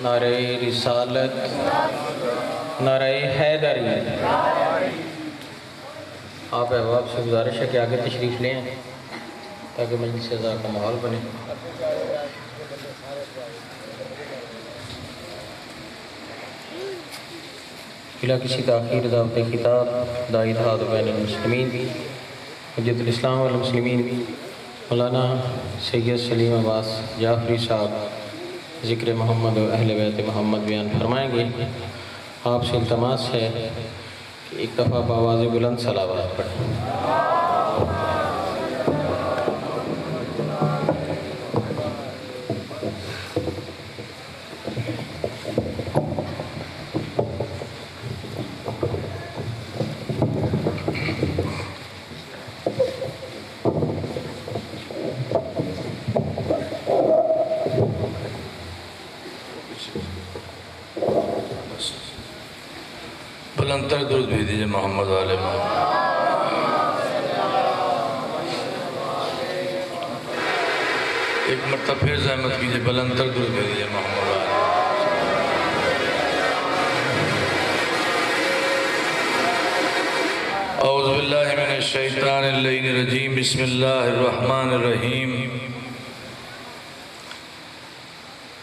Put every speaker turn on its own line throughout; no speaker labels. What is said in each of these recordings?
نعرہ رسالت، نعرہ حیدری۔ آپ احباب سے گزارش ہے کہ آگے تشریف لیں تاکہ مجلس اعزاز کا ماحول بنے۔ بلا کسی تاخیر ضابط خطاب داعی اتحاد بین المسلمین حجت الاسلام والمسلمین مولانا سید سلیم عباس جعفری صاحب ذکر محمد و اہل بیت محمد بیان فرمائیں گے۔ آپ سے التماس ہے کہ ایک دفعہ بآواز بلند صلوات پڑھیں۔
بلندتر درود بھیج دیجئے محمد والے محمد۔ ایک مرتبہ پھر زحمت کیجئے، بلندتر درود بھیج دیجئے محمد والے۔ اعوذ باللہ من الشیطان اللعین الرجیم، بسم اللہ الرحمن الرحیم۔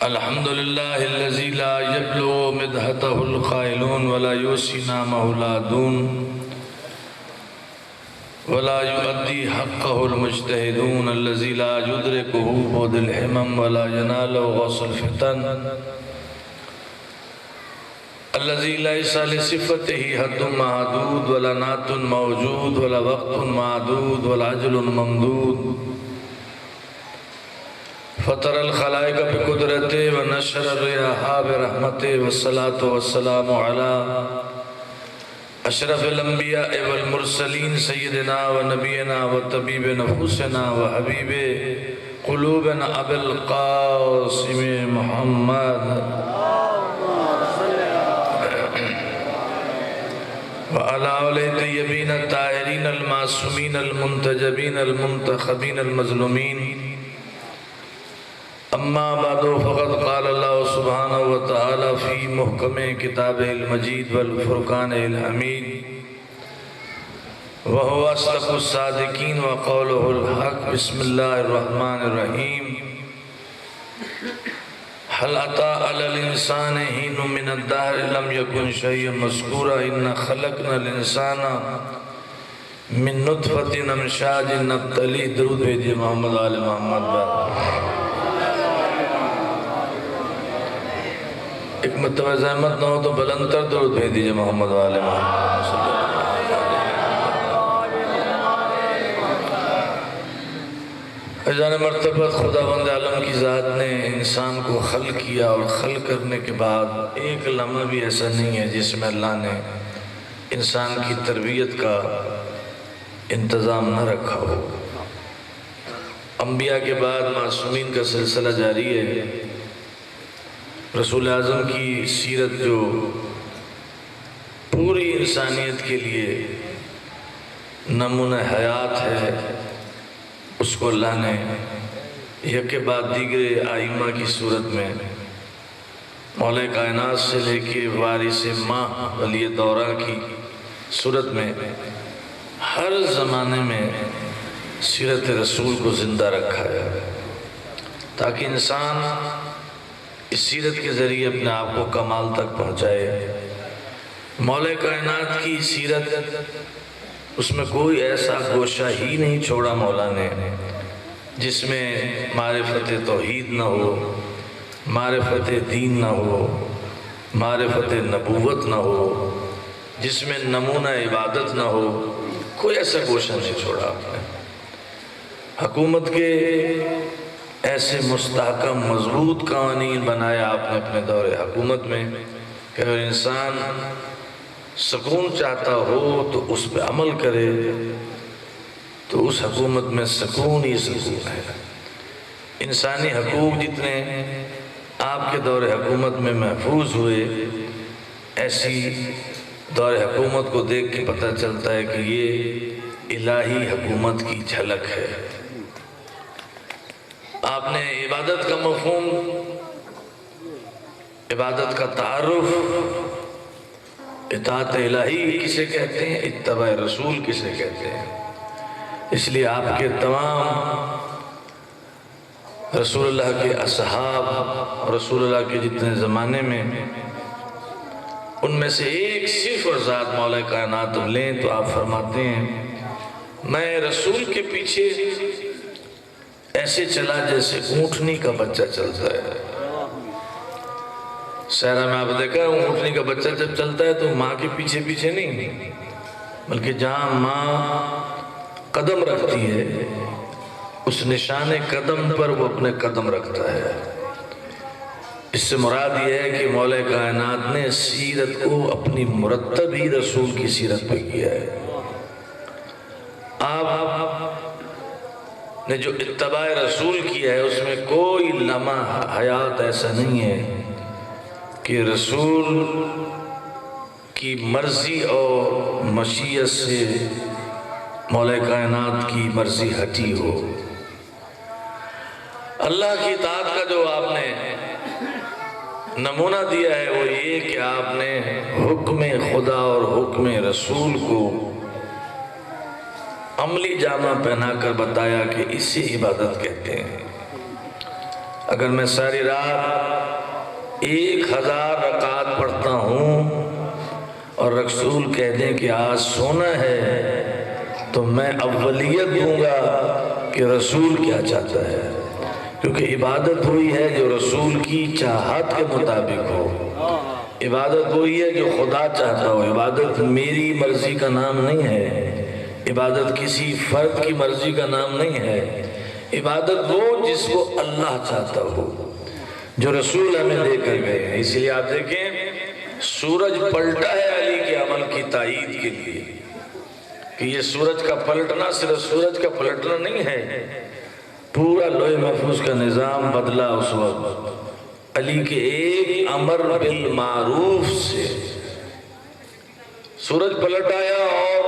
الحمدللہ الذی لا یبلغ مدحتہ القائلون ولا یوسی نامہ العادون ولا یؤدی حقہ المجتہدون الذی لا یدرکہ بعد الحمم ولا ینالہ غوث الفتن الذی لیس لصفتہ حد محدود ولا نعت موجود ولا وقت معدود ولا عجل ممدود فطر الخلائق بقدرته ونشر الرياح برحمته والصلاة والسلام على اشرف الانبیاء والمرسلین سیدنا ونبینا وطبیب نفوسنا وحبیب قلوبنا ابی القاسم محمد وعلى آلہ طیبین الطاہرین المعصومین المنتجبین المنتخبین المظلومین۔ اما بعد فقد قال اللہ سبحانہ وتعالی فی محکم کتاب المجید والفرقان الحمید وہو اصدق الصادقین وقولہ الحق۔ بسم اللہ الرحمن الرحیم۔ هل اتى على الانسان حين من الدهر لم يكن شيئا مذكورا انا خلقنا الانسان من نطفة امشاج نبتلیہ۔ درود بھیجئے محمد آل محمد بار۔ ایک مرتبہ زحمت نہ ہو تو بلندتر درود بھیج دیجئے محمد والے محمد صلی اللہ علیہ وسلم۔ مرتبہ خداوند عالم کی ذات نے انسان کو خلق کیا اور خلق کرنے کے بعد ایک لمحہ بھی ایسا نہیں ہے جس میں اللہ نے انسان کی تربیت کا انتظام نہ رکھا ہو۔ انبیاء کے بعد معصومین کا سلسلہ جاری ہے۔ رسول اعظم کی سیرت جو پوری انسانیت کے لیے نمونہ حیات ہے، اس کو اللہ نے یک کے بعد دیگر آئمہ کی صورت میں مولا کائنات سے لے کے وارث ماہ ولی دورہ کی صورت میں ہر زمانے میں سیرت رسول کو زندہ رکھا ہے تاکہ انسان اس سیرت کے ذریعے اپنے آپ کو کمال تک پہنچائے۔ مولا کائنات کی سیرت، اس میں کوئی ایسا گوشہ ہی نہیں چھوڑا مولا نے جس میں معرفت توحید نہ ہو، معرفت دین نہ ہو، معرفت نبوت نہ ہو، جس میں نمونہ عبادت نہ ہو، کوئی ایسا گوشہ نہیں چھوڑا آپ نے۔ حکومت کے ایسے مستحکم مضبوط قوانین بنایا آپ نے اپنے دور حکومت میں کہ اگر انسان سکون چاہتا ہو تو اس پہ عمل کرے تو اس حکومت میں سکون ہی سکون ہے۔ انسانی حقوق جتنے آپ کے دور حکومت میں محفوظ ہوئے، ایسی دور حکومت کو دیکھ کے پتہ چلتا ہے کہ یہ الہی حکومت کی جھلک ہے۔ آپ نے عبادت کا مفہوم عبادت کا تعارف، اطاعت الہی کسے کہتے ہیں، اتباع رسول کسے کہتے ہیں۔ اس لیے آپ کے تمام رسول اللہ کے اصحاب، رسول اللہ کے جتنے زمانے میں، ان میں سے ایک صرف اور ذات مولا کائنات لیں تو آپ فرماتے ہیں میں رسول کے پیچھے ایسے چلا جیسے اونٹنی کا بچہ چلتا ہے۔ سہرا میں آپ دیکھا اونٹنی کا بچہ جب چلتا ہے تو ماں کے پیچھے پیچھے نہیں، بلکہ جہاں ماں قدم رکھتی ہے اس نشان قدم پر وہ اپنے قدم رکھتا ہے۔ اس سے مراد یہ ہے کہ مولا کائنات نے سیرت کو اپنی مرتب ہی رسول کی سیرت پہ کیا ہے۔ آپ نے جو اتباع رسول کیا ہے اس میں کوئی لمحہ حیات ایسا نہیں ہے کہ رسول کی مرضی اور مشیت سے مولا کائنات کی مرضی ہٹی ہو۔ اللہ کی اطاعت کا جو آپ نے نمونہ دیا ہے وہ یہ کہ آپ نے حکم خدا اور حکم رسول کو عملی جامہ پہنا کر بتایا کہ اسی عبادت کہتے ہیں۔ اگر میں ساری رات 1000 رکعت پڑھتا ہوں اور رسول کہہ دیں کہ آج سونا ہے تو میں اولیت دوں گا کہ رسول کیا چاہتا ہے، کیونکہ عبادت وہی ہے جو رسول کی چاہت کے مطابق ہو، عبادت وہی ہے جو خدا چاہتا ہو۔ عبادت میری مرضی کا نام نہیں ہے، عبادت کسی فرد کی مرضی کا نام نہیں ہے، عبادت وہ جس کو اللہ چاہتا ہو، جو رسول ہمیں دے کر گئے ہیں۔ اس لیے آپ دیکھیں سورج پلٹا ہے علی کے عمل کی تائید کے لیے، کہ یہ سورج کا پلٹنا صرف سورج کا پلٹنا نہیں ہے، پورا لوح محفوظ کا نظام بدلا اس وقت علی کے ایک امر بالمعروف سے۔ سورج پلٹ آیا اور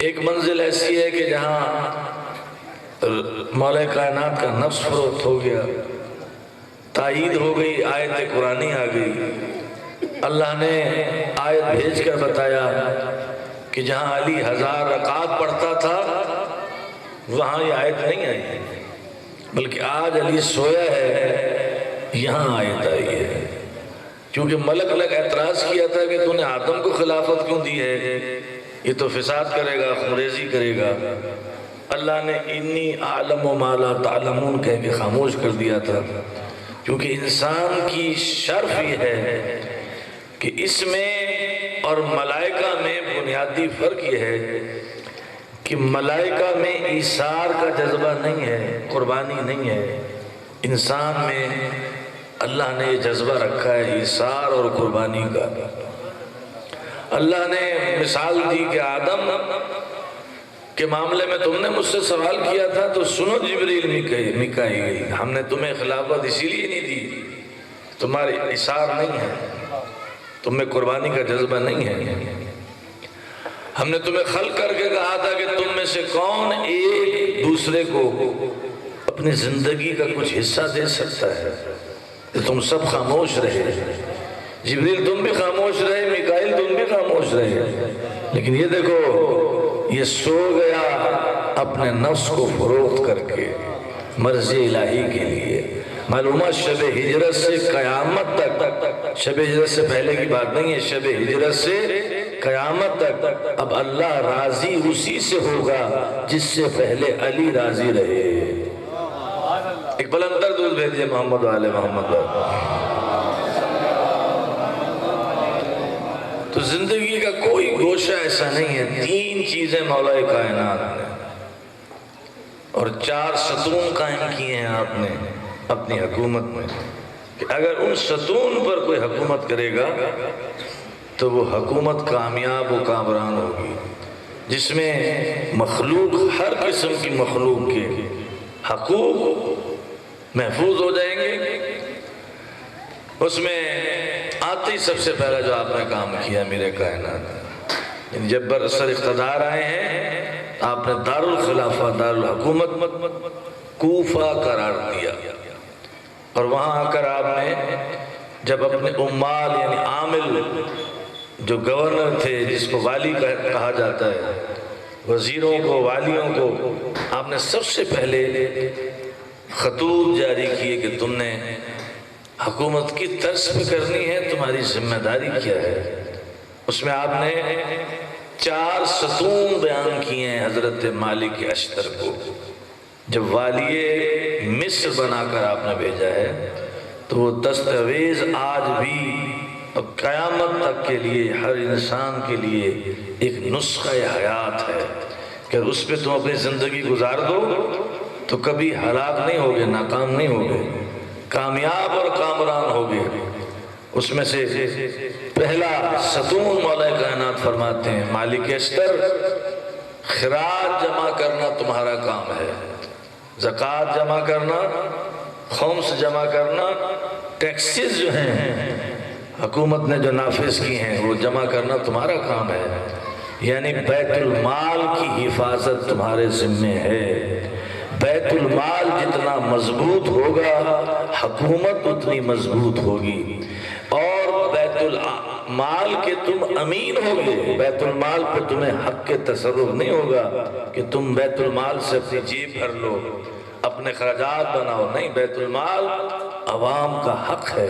ایک منزل ایسی ہے کہ جہاں مولا کائنات کا نفس فروخت ہو گیا، تائید ہو گئی، آیت قرآنی آ گئی۔ اللہ نے آیت بھیج کر بتایا کہ جہاں علی 1000 رکعت پڑھتا تھا وہاں یہ آیت نہیں آئی، بلکہ آج علی سویا ہے یہاں آیت آئی ہے، کیونکہ ملک لگ اعتراض کیا تھا کہ تو نے آدم کو خلافت کیوں دی ہے، یہ تو فساد کرے گا، خونریزی کرے گا۔ اللہ نے انی اعلم ما لا تعلمون کہہ کے خاموش کر دیا تھا، کیونکہ انسان کی شرف یہ ہے کہ اس میں اور ملائکہ میں بنیادی فرق یہ ہے کہ ملائکہ میں ایثار کا جذبہ نہیں ہے، قربانی نہیں ہے۔ انسان میں اللہ نے یہ جذبہ رکھا ہے ایثار اور قربانی کا۔ اللہ نے مثال دی کہ آدم کے معاملے میں تم نے مجھ سے سوال کیا تھا تو سنو جبریل میکائیل، ہم نے تمہیں خلافت اسی لیے نہیں دی، تمہاری ایثار نہیں ہے، تم میں قربانی کا جذبہ نہیں ہے۔ ہم نے تمہیں خلق کر کے کہا تھا کہ تم میں سے کون ایک دوسرے کو اپنی زندگی کا کچھ حصہ دے سکتا ہے، کہ تم سب خاموش رہے، جبریل تم بھی خاموش رہے، میکائیل تم بھی خاموش رہے، لیکن یہ دیکھو یہ سو گیا اپنے نفس کو فروخت کر کے مرضی الہی کے لیے۔ معلومہ شب ہجرت سے قیامت تک، شب ہجرت سے پہلے کی بات نہیں ہے، شب ہجرت سے قیامت تک اب اللہ راضی اسی سے ہوگا جس سے پہلے علی راضی رہے۔ ایک بلندر دودھ بھیجئے محمد والے محمد والے۔ تو زندگی کا کوئی گوشہ ایسا نہیں ہے، 3 چیزیں مولا کائنات نے اور 4 ستون قائم کیے ہیں آپ نے اپنی حکومت میں، کہ اگر ان ستون پر کوئی حکومت کرے گا تو وہ حکومت کامیاب و کامران ہوگی، جس میں مخلوق ہر قسم کی مخلوق کے حقوق محفوظ ہو جائیں گے۔ اس میں آتے ہی سب سے پہلا جو آپ نے کام کیا میرے کائنات، جب برسر اقتدار آئے ہیں آپ نے دارالخلافہ دارالحکومت کوفہ قرار دیا، اور وہاں آ کر آپ نے جب اپنے عمال یعنی عامل جو گورنر تھے، جس کو والی کہا جاتا ہے، وزیروں کو، والیوں کو آپ نے سب سے پہلے خطوط جاری کیے کہ تم نے حکومت کی طرز پہ کرنی ہے، تمہاری ذمہ داری کیا ہے۔ اس میں آپ نے 4 ستون بیان کیے ہیں حضرت مالک اشتر کو۔ جب والی مصر بنا کر آپ نے بھیجا ہے تو وہ دستاویز آج بھی اب قیامت تک کے لیے ہر انسان کے لیے ایک نسخہ حیات ہے کہ اس پہ تم اپنی زندگی گزار دو تو کبھی ہلاک نہیں ہوگے، ناکام نہیں ہوگے، کامیاب اور کامران ہوگے۔ اس میں سے پہلا ستون مولا کائنات فرماتے ہیں مالک اشتر، خراج جمع کرنا تمہارا کام ہے، زکوٰۃ جمع کرنا، خمس جمع کرنا، ٹیکسز جو ہیں حکومت نے جو نافذ کی ہیں وہ جمع کرنا تمہارا کام ہے، یعنی بیت المال کی حفاظت تمہارے ذمے ہے۔ بیت المال جتنا مضبوط ہوگا حکومت اتنی مضبوط ہوگی، اور بیت المال کے تم امین ہوگے، بیت المال پہ تمہیں حق کے تصرف نہیں ہوگا کہ تم بیت المال سے اپنی جیب بھر لو، اپنے خراجات بناؤ، نہیں، بیت المال عوام کا حق ہے،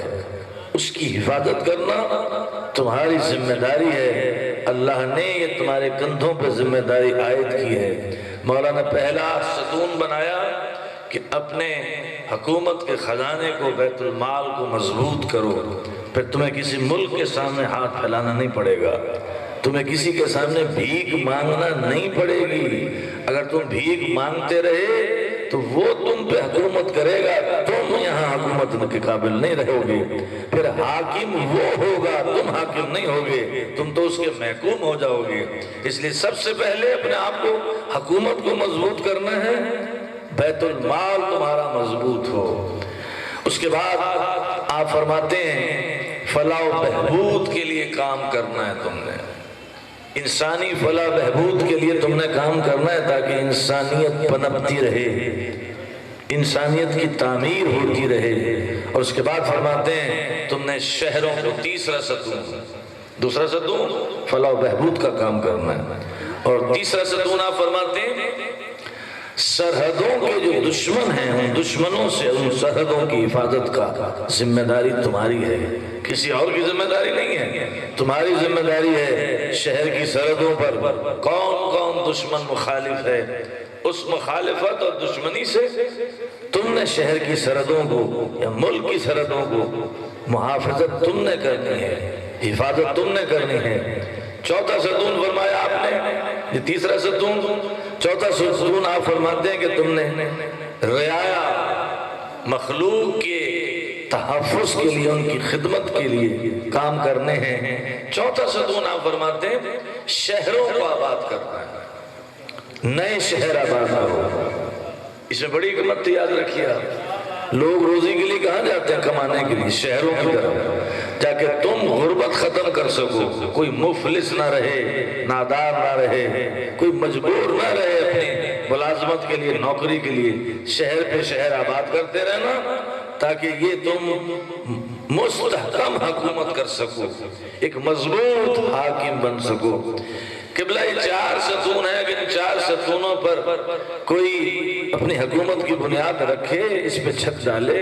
اس کی حفاظت کرنا تمہاری ذمہ داری ہے، اللہ نے یہ تمہارے کندھوں پہ ذمہ داری عائد کی ہے۔ مولانا پہلا ستون بنایا کہ اپنے حکومت کے خزانے کو، بیت المال کو مضبوط کرو، پھر تمہیں کسی ملک کے سامنے ہاتھ پھیلانا نہیں پڑے گا، تمہیں کسی کے سامنے بھیک مانگنا نہیں پڑے گی۔ اگر تم بھیک مانگتے رہے تو وہ تم پہ حکومت کرے گا، تم یہاں حکومت کے قابل نہیں رہو گے، پھر حاکم وہ ہوگا، تم حاکم نہیں ہوگے، تم تو اس کے محکوم ہو جاؤ گے۔ اس لیے سب سے پہلے اپنے آپ کو، حکومت کو مضبوط کرنا ہے، بیت المال تمہارا مضبوط ہو۔ اس کے بعد آپ فرماتے ہیں فلاح و بہبود کے لیے کام کرنا ہے، تم نے انسانی فلاح بہبود کے لیے تم نے کام کرنا ہے تاکہ انسانیت پنپتی رہے، انسانیت کی تعمیر ہوتی رہے۔ اور اس کے بعد فرماتے ہیں تم نے شہروں کو، تیسرا ستون، دوسرا ستون فلاح و بہبود کا کام کرنا ہے، اور تیسرا ستون آپ فرماتے ہیں سرحدوں کے جو دشمن ہیں ان دشمنوں سے، ان سرحدوں کی حفاظت کا ذمہ داری تمہاری ہے، کسی اور کی ذمہ داری نہیں ہے، تمہاری ذمہ داری ہے۔ شہر کی سرحدوں پر کون کون دشمن مخالف ہے، اس مخالفت اور دشمنی سے تم نے شہر کی سرحدوں کو یا ملک کی سرحدوں کو محافظت تم نے کرنی ہے، حفاظت تم نے کرنی ہے۔ چوتھا ستون فرمایا آپ نے، یہ تیسرا ستون، چوتھا ستون آپ فرماتے ہیں کہ تم نے رعایا، مخلوق کے تحفظ کے لیے، ان کی خدمت کے لیے کام کرنے ہیں۔ چوتھا ستون آپ فرماتے ہیں شہروں کو آباد کرنا ہے، نئے شہر آباد کرو۔ اس میں بڑی حکمت یاد رکھیے آپ، لوگ روزی کے لیے کہاں جاتے ہیں کمانے کے لیے؟ شہروں کی طرف جا کے تم غربت ختم کر سکو، کوئی مفلس نہ رہے، نادار نہ رہے، کوئی مجبور نہ رہے اپنی ملازمت کے لیے، نوکری کے لیے۔ شہر پہ شہر آباد کرتے رہنا تاکہ یہ تم مستحکم حکومت کر سکو، ایک مضبوط حاکم بن سکو۔ قبلہ یہ 4 ستون ہیں کہ ان 4 ستونوں پر کوئی اپنی حکومت کی بنیاد رکھے، اس پہ چھت ڈالے،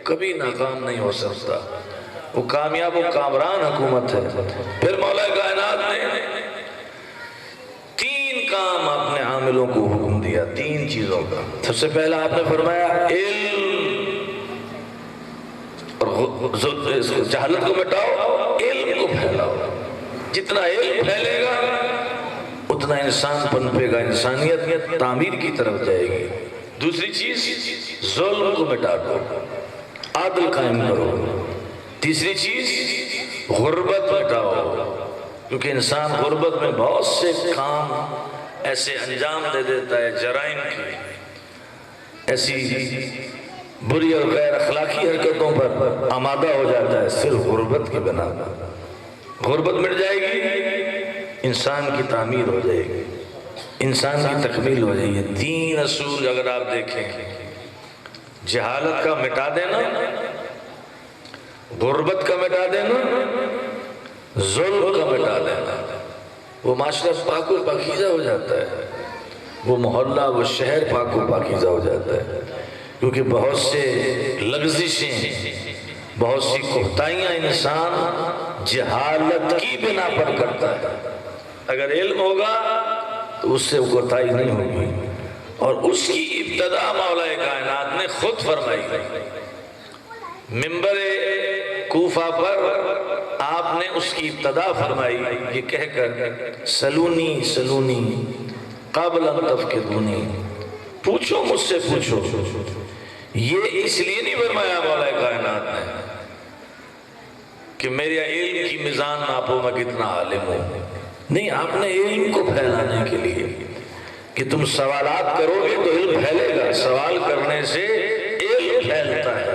کبھی ناکام نہیں ہو سکتا، وہ کامیاب و کامران حکومت ہے۔ پھر مولا کائنات نے 3 کام اپنے عاملوں کو حکم دیا، 3 چیزوں کا۔ سب سے پہلا آپ نے فرمایا علم اور جہالت کو مٹاؤ، علم کو پھیلاؤ، جتنا علم پھیلے گا اتنا انسان پنپے گا، انسانیت تعمیر کی طرف جائے گی۔ دوسری چیز ظلم کو مٹا دو، عدل قائم کرو۔ تیسری چیز غربت مٹاؤ، کیونکہ انسان غربت میں بہت سے کام ایسے انجام دے دیتا ہے، جرائم کی، ایسی بری اور غیر اخلاقی حرکتوں پر آمادہ ہو جاتا ہے صرف غربت کی بنا پر۔ غربت مٹ جائے گی، انسان کی تعمیر ہو جائے گی، انسان کی تکمیل ہو جائے گی۔ 3 اصول اگر آپ دیکھیں، جہالت کا مٹا دینا، غربت کا مٹا دینا، ظلم کا مٹا دینا، وہ معاشرہ پاک و پاکیزہ ہو جاتا ہے، وہ محلہ وہ شہر پاک و پاکیزہ ہو جاتا ہے۔ کیونکہ بہت سے لغزشیں، بہت سی کوتاہیاں انسان جہالت کی بنا پر کرتا ہے۔ اگر علم ہوگا تو اس سے کوتاہی نہیں ہوگی، اور اس کی ابتدا مولا کائنات نے خود فرمائی۔ منبر کوفہ پر آپ نے اس کی ابتدا فرمائی یہ کہہ کر سلونی سلونی قبل ان تفقدونی، پوچھو مجھ سے پوچھو۔ یہ اس لیے نہیں فرمایا مولا کائنات نے کہ میرے علم کی میزان ناپو میں کتنا عالم ہوں، نہیں، آپ نے علم کو پھیلانے کے لیے کہ تم سوالات کرو گے تو علم پھیلے گا، سوال کرنے سے علم پھیلتا ہے،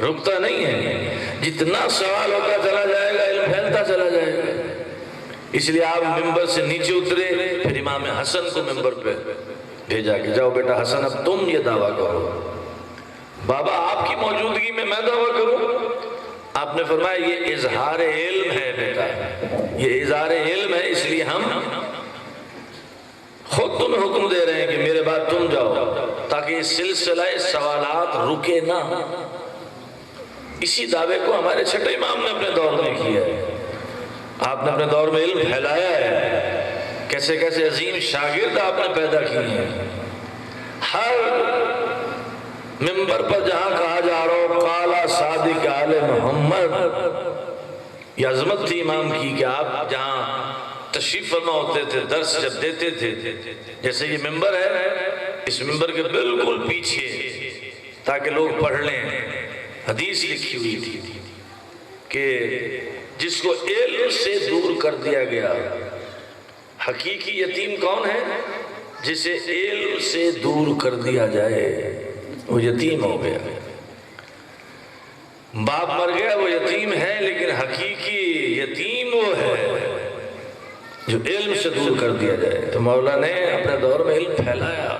رکتا نہیں ہے، جتنا سوال ہوتا چلا جائے گا علم پھیلتا چلا جائے گا۔ اس لیے آپ ممبر سے نیچے اترے، پھر امام حسن کو ممبر پہ بھیجا کہ جاؤ بیٹا حسن اب تم یہ دعویٰ کرو۔ بابا آپ کی موجودگی میں دعویٰ کروں؟ آپ نے فرمایا یہ اظہار علم ہے بیٹا، یہ اظہار علم ہے، اس لیے ہم خود تمہیں حکم دے رہے ہیں کہ میرے بعد تم جاؤ، تاکہ یہ سلسلہ سوالات رکے نہ۔ اسی دعوے کو ہمارے چھٹے امام نے اپنے دور میں کیا ہے، آپ نے اپنے دور میں علم پھیلایا ہے، کیسے کیسے عظیم شاگرد آپ نے پیدا کیے ہیں۔ ہر منبر پر جہاں کہا جا رہا ہو قالا صادق آل محمد، یہ عظمت تھی امام کی کہ آپ جہاں تشریف فرما ہوتے تھے، درس جب دیتے تھے، جیسے یہ منبر ہے، اس منبر کے بالکل پیچھے تاکہ لوگ پڑھ لیں، حدیث لکھی ہوئی تھی کہ جس کو علم سے دور کر دیا گیا، حقیقی یتیم کون ہے؟ جسے علم سے دور کر دیا جائے وہ یتیم ہو گیا۔ باپ مر گیا وہ یتیم ہے، لیکن حقیقی یتیم وہ ہے جو علم سے دور کر دیا جائے۔ تو مولا نے اپنے دور میں علم پھیلایا،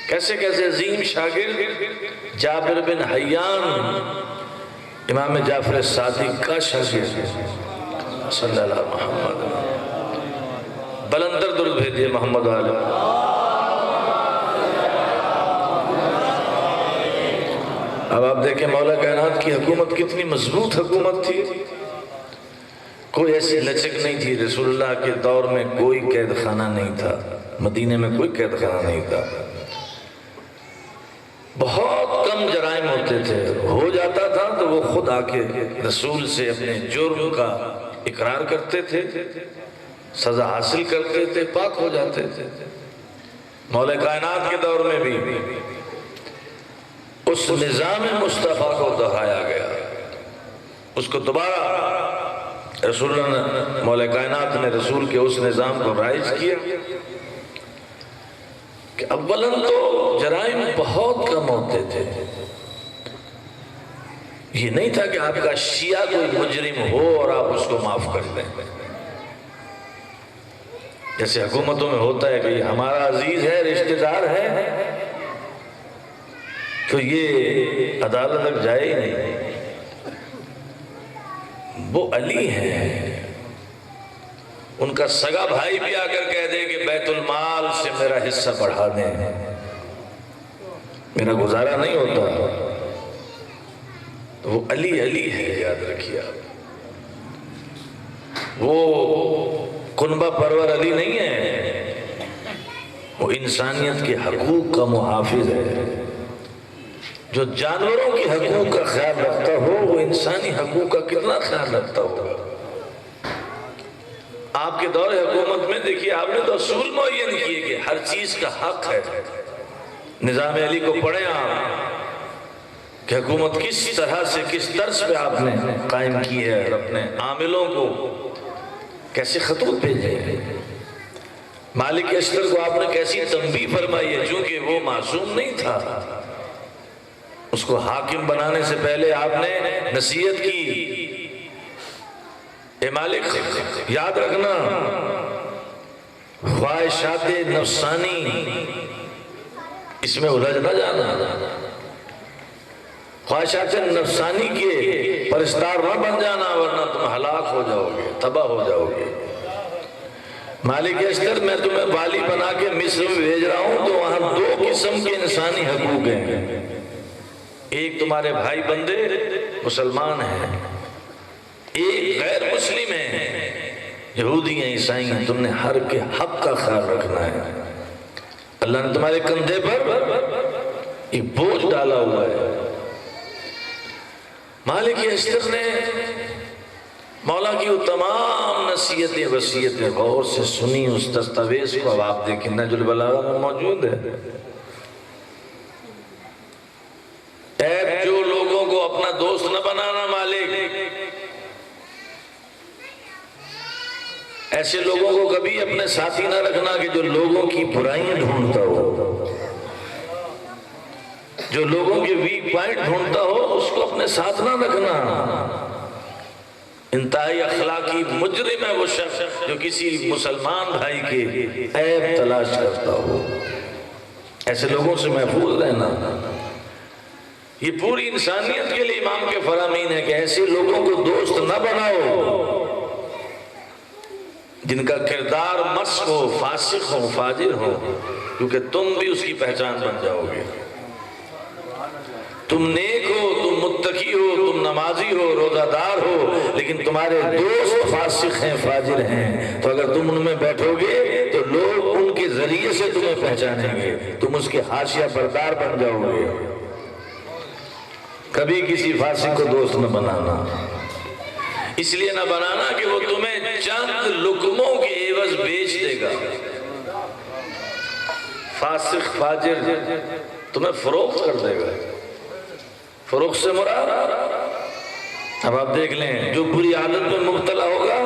کیسے کیسے عظیم شاگرد جابر بن حیان امام جعفر صادق کا شاگرد، صلی اللہ محمد، بلندر درود بھیجئے محمد عالم۔ اب آپ دیکھیں مولا کائنات کی حکومت کتنی مضبوط حکومت تھی، کوئی ایسی لچک نہیں تھی۔ رسول اللہ کے دور میں کوئی قید خانہ نہیں تھا، مدینے میں کوئی قید خانہ نہیں تھا، بہت کم جرائم ہوتے تھے، ہو جاتا تھا تو وہ خود آ کے رسول سے اپنے جرم کا اقرار کرتے تھے، سزا حاصل کرتے تھے، پاک ہو جاتے تھے۔ مولا کائنات کے دور میں بھی اس نظام مصطفیٰ کو دہرایا گیا، اس کو دوبارہ رسول اللہ نے، مولا کائنات نے رسول کے اس نظام کو رائج کیا کہ اولاً تو جرائم بہت کم ہوتے تھے۔ یہ نہیں تھا کہ آپ کا شیعہ کوئی مجرم ہو اور آپ اس کو معاف کر دیں، جیسے حکومتوں میں ہوتا ہے کہ یہ ہمارا عزیز ہے، رشتہ دار ہے، تو یہ عدالت تک جائے ہی نہیں۔ وہ علی ہیں، ان کا سگا بھائی بھی آ کر کہہ دے کہ بیت المال سے میرا حصہ بڑھا دیں، میرا گزارا نہیں ہوتا، تو وہ علی علی ہے، یاد رکھیے آپ، وہ کنبہ پرور علی نہیں ہے، وہ انسانیت کے حقوق کا محافظ ہے۔ جو جانوروں کی حقوق کا خیال رکھتا ہو وہ انسانی حقوق کا کتنا خیال رکھتا ہوگا۔ آپ کے دور حکومت میں دیکھیے آپ نے تو اصول معین کیے کہ ہر چیز کا حق ہے۔ نظام علی کو پڑھیں آپ کہ حکومت کس طرح سے کس طرز پہ آپ نے قائم کی ہے، اور اپنے عاملوں کو کیسے خطوط بھیجے ہیں۔ مالک اشتر کو آپ نے کیسی تنبیہ فرمائی ہے، چونکہ وہ معصوم نہیں تھا، اس کو حاکم بنانے سے پہلے آپ نے نصیحت کی، اے مالک یاد رکھنا خواہشات نفسانی اس میں الجھ نہ جانا، خواہشات نفسانی کے پرستار نہ بن جانا ورنہ تم ہلاک ہو جاؤ گے، تباہ ہو جاؤ گے۔ مالک اشتر میں تمہیں والی بنا کے مصر میں بھیج رہا ہوں، تو وہاں دو قسم کے انسانی حقوق ہیں۔ ایک تمہارے بھائی بندے مسلمان ہیں، ایک غیر مسلم ہیں، یہودی ہیں، عیسائی ہیں، تم نے ہر کے حق کا خیال رکھنا ہے۔ اللہ نے تمہارے کندھے پر ایک بوجھ ڈالا ہوا ہے۔ مالک اشتر نے مولا کی وہ تمام نصیحتیں وصیتیں غور سے سنی۔ اس دستاویز کو اب آپ دیکھیں، نہج البلاغہ میں موجود ہے۔ جو لوگوں کو اپنا دوست نہ بنانا مالک، ایسے لوگوں کو کبھی اپنے ساتھی نہ رکھنا کہ جو لوگوں کی برائیاں ڈھونڈتا ہو، جو لوگوں کے ویک پوائنٹ ڈھونڈتا ہو، اس کو اپنے ساتھ نہ رکھنا۔ انتہائی اخلاقی مجرم ہے وہ شخص جو کسی مسلمان بھائی کے عیب تلاش کرتا ہو۔ ایسے لوگوں سے محفوظ رہنا۔ یہ پوری انسانیت کے لیے امام کے فرامین ہے کہ ایسے لوگوں کو دوست نہ بناؤ جن کا کردار مسخ ہو، فاسق ہو، فاجر ہو، کیونکہ تم بھی اس کی پہچان بن جاؤ گے۔ تم نیک ہو، تم متقی ہو، تم نمازی ہو، روزہ دار ہو، لیکن تمہارے دوست فاسق ہیں، فاجر ہیں، تو اگر تم ان میں بیٹھو گے تو لوگ ان کے ذریعے سے تمہیں پہچانیں گے، تم اس کے حاشیہ بردار بن جاؤ گے۔ کبھی کسی فاسق کو دوست نہ بنانا، اس لیے نہ بنانا کہ وہ تمہیں چند لقموں کے عوض بیچ دے گا۔ فاسق فاجر تمہیں فروخت کر دے گا۔ فروخت سے مراد، اب آپ دیکھ لیں، جو بری عادت میں مبتلا ہوگا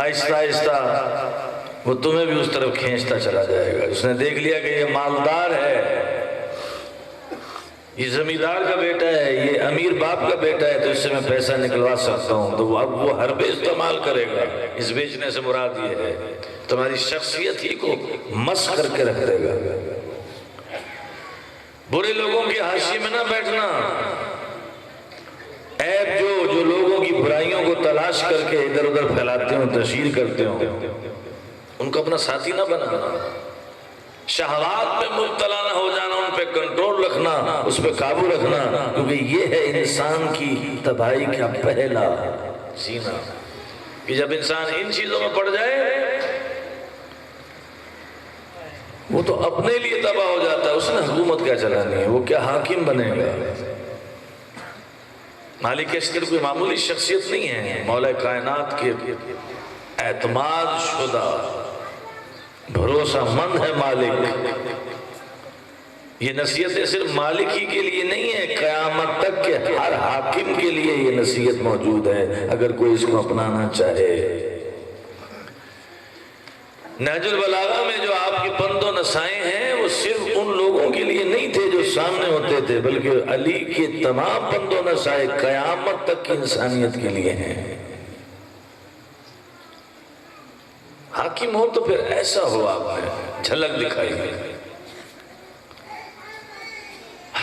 آہستہ آہستہ وہ تمہیں بھی اس طرف کھینچتا چلا جائے گا۔ اس نے دیکھ لیا کہ یہ مالدار ہے، یہ زمیندار کا بیٹا ہے، یہ امیر باپ کا بیٹا ہے، تو اس سے میں پیسہ نکلوا سکتا ہوں، تو اب وہ حربے استعمال کرے گا۔ اس بیچنے سے مراد یہ ہے تمہاری شخصیت ہی کو مسخ کر کے رکھ دے گا۔ برے لوگوں کے حاشیے میں نہ بیٹھنا۔ عیب جو لوگوں کی برائیوں کو تلاش کر کے ادھر ادھر پھیلاتے ہوں، تشہیر کرتے ہوں، ان کو اپنا ساتھی نہ بنانا۔ شہوات میں مبتلا نہ ہو جانا، ان پہ کنٹرول رکھنا، اس پہ قابو رکھنا، کیونکہ یہ ہے انسان کی تباہی کا پہلا زینہ، کہ جب انسان ان چیزوں میں پڑ جائے وہ تو اپنے لیے تباہ ہو جاتا ہے۔ اس نے حکومت کیا چلانی ہے، وہ کیا حاکم بنے گا۔ مالک اشتر کوئی معمولی شخصیت نہیں ہے، مولا کائنات کے اعتماد شدہ بھروسہ مند ہے مالک۔ یہ نصیحتیں صرف مالک ہی کے لیے نہیں ہے، قیامت تک کے ہر حاکم کے لیے یہ نصیحت موجود ہے، اگر کوئی اس کو اپنانا چاہے۔ نہج البلاغہ میں جو آپ کے بند و نسائیں ہیں وہ صرف ان لوگوں کے لیے نہیں تھے جو سامنے ہوتے تھے، بلکہ علی کے تمام بند و نسائیں قیامت تک کی انسانیت کے لیے ہیں۔ حاکم ہو تو پھر ایسا ہو، آپ نے جھلک دکھائی ہے۔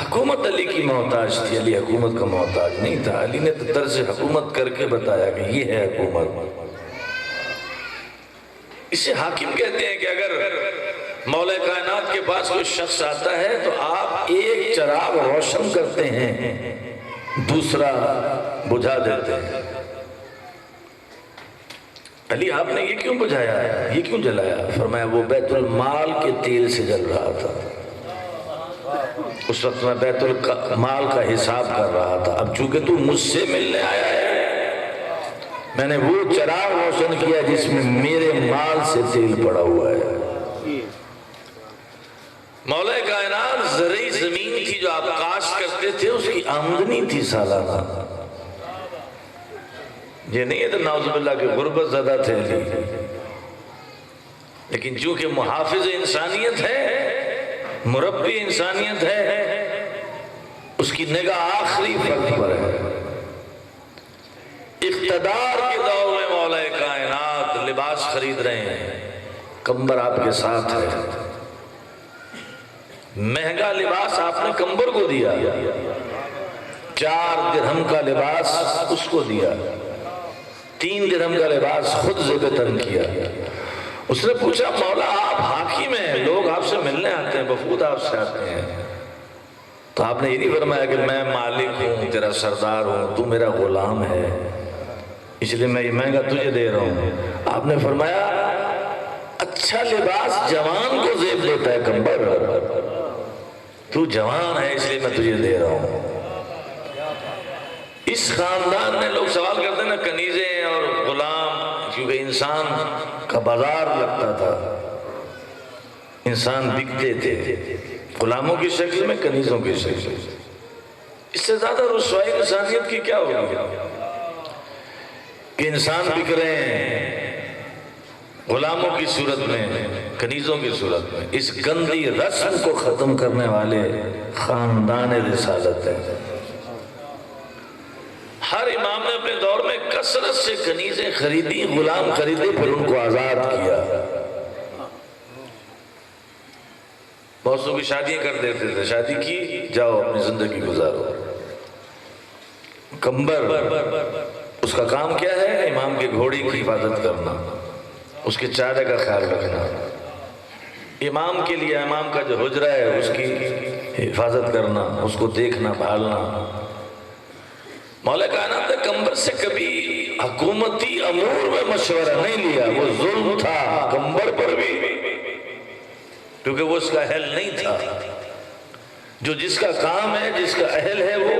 حکومت علی کی محتاج تھی، علی حکومت کا محتاج نہیں تھا۔ علی نے تو طرز حکومت کر کے بتایا کہ یہ ہے حکومت۔ اسے حاکم کہتے ہیں کہ اگر مولا کائنات کے پاس کوئی شخص آتا ہے تو آپ ایک چراغ روشن کرتے ہیں، دوسرا بجھا دیتے ہیں۔ علی آپ نے یہ کیوں بجھایا ہے، یہ کیوں جلایا؟ فرمایا وہ بیت المال کے تیل سے جل رہا تھا، اس وقت میں بیت المال کا حساب کر رہا تھا۔ اب چونکہ تو مجھ سے ملنے آیا ہے، میں نے وہ چراغ روشن کیا جس میں میرے مال سے تیل پڑا ہوا ہے۔ مولا کائنات زرعی زمین تھی جو آپ کاشت کرتے تھے، اس کی آمدنی تھی سالانہ۔ یہ نہیں ہے تو نعوذ باللہ کے غربت زدہ تھے علی، لیکن چونکہ محافظ انسانیت ہے، مربی انسانیت ہے، اس کی نگاہ آخری فرد پر ہے۔ اقتدار کے دور میں مولا کائنات لباس خرید رہے ہیں، کمبر آپ کے ساتھ ہے، مہنگا لباس آپ نے کمبر کو دیا، 4 درہم کا لباس اس کو دیا، 3 درہم کا لباس خود ذیب تن کیا۔ اس نے پوچھا مولا آپ حاکم ہیں، لوگ آپ سے ملنے آتے ہیں، وفود آپ سے آتے ہیں، تو آپ نے یہ نہیں فرمایا کہ میں مالک ہوں، تیرا سردار ہوں، تو میرا غلام ہے اس لیے میں یہ مہنگا تجھے دے رہا ہوں۔ آپ نے فرمایا اچھا لباس جوان کو زیب دیتا ہے کمبر، تو جوان ہے اس لیے میں تجھے دے رہا ہوں۔ اس خاندان نے لوگ سوال کرتے ہیں نا کنیزیں اور غلام، کیونکہ انسان کا بازار لگتا تھا، انسان بکتے تھے غلاموں کی شکل میں، کنیزوں کی شکل میں۔ اس سے زیادہ رسوائی انسانیت کی کیا ہوگی کہ انسان بک رہے ہیں غلاموں کی صورت میں، کنیزوں کی صورت میں۔ اس گندی رسم کو ختم کرنے والے خاندان رسالت ہے۔ ہر امام نے اپنے دور میں کثرت سے کنیزیں خریدی، غلام خریدے، پھر ان کو آزاد کیا۔ بہت سو کی شادیاں کر دیتے تھے، شادی کی جاؤ اپنی زندگی گزارو۔ کمبر اس کا کام کیا ہے؟ امام کے گھوڑی کی حفاظت کرنا، اس کے چارے کا خیال رکھنا، امام کے لیے امام کا جو حجرہ ہے اس کی حفاظت کرنا، اس کو دیکھنا بھالنا۔ مولا کائنات نے کمبر سے کبھی حکومتی امور میں مشورہ نہیں لیا، وہ ظلم تھا کمبر پر بھی، کیونکہ وہ اس کا اہل نہیں تھا۔ جو جس کا کام ہے، جس کا اہل ہے، وہ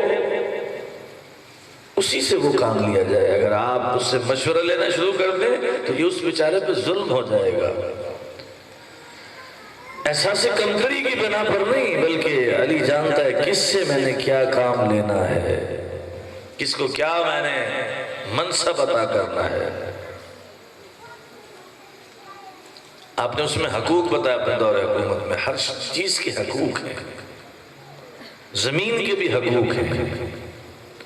اسی سے وہ کام لیا جائے۔ اگر آپ اس سے مشورہ لینا شروع کر دیں تو یہ اس بیچارے پہ ظلم ہو جائے گا۔ احساس کمتری کی بنا پر نہیں، بلکہ علی جانتا ہے کس سے میں نے کیا کام لینا ہے، کس کو کیا میں نے منصب عطا کرنا ہے۔ آپ نے اس میں حقوق بتایا اپنے دور حکومت میں، ہر چیز کے حقوق ہیں، زمین کے بھی حقوق ہیں،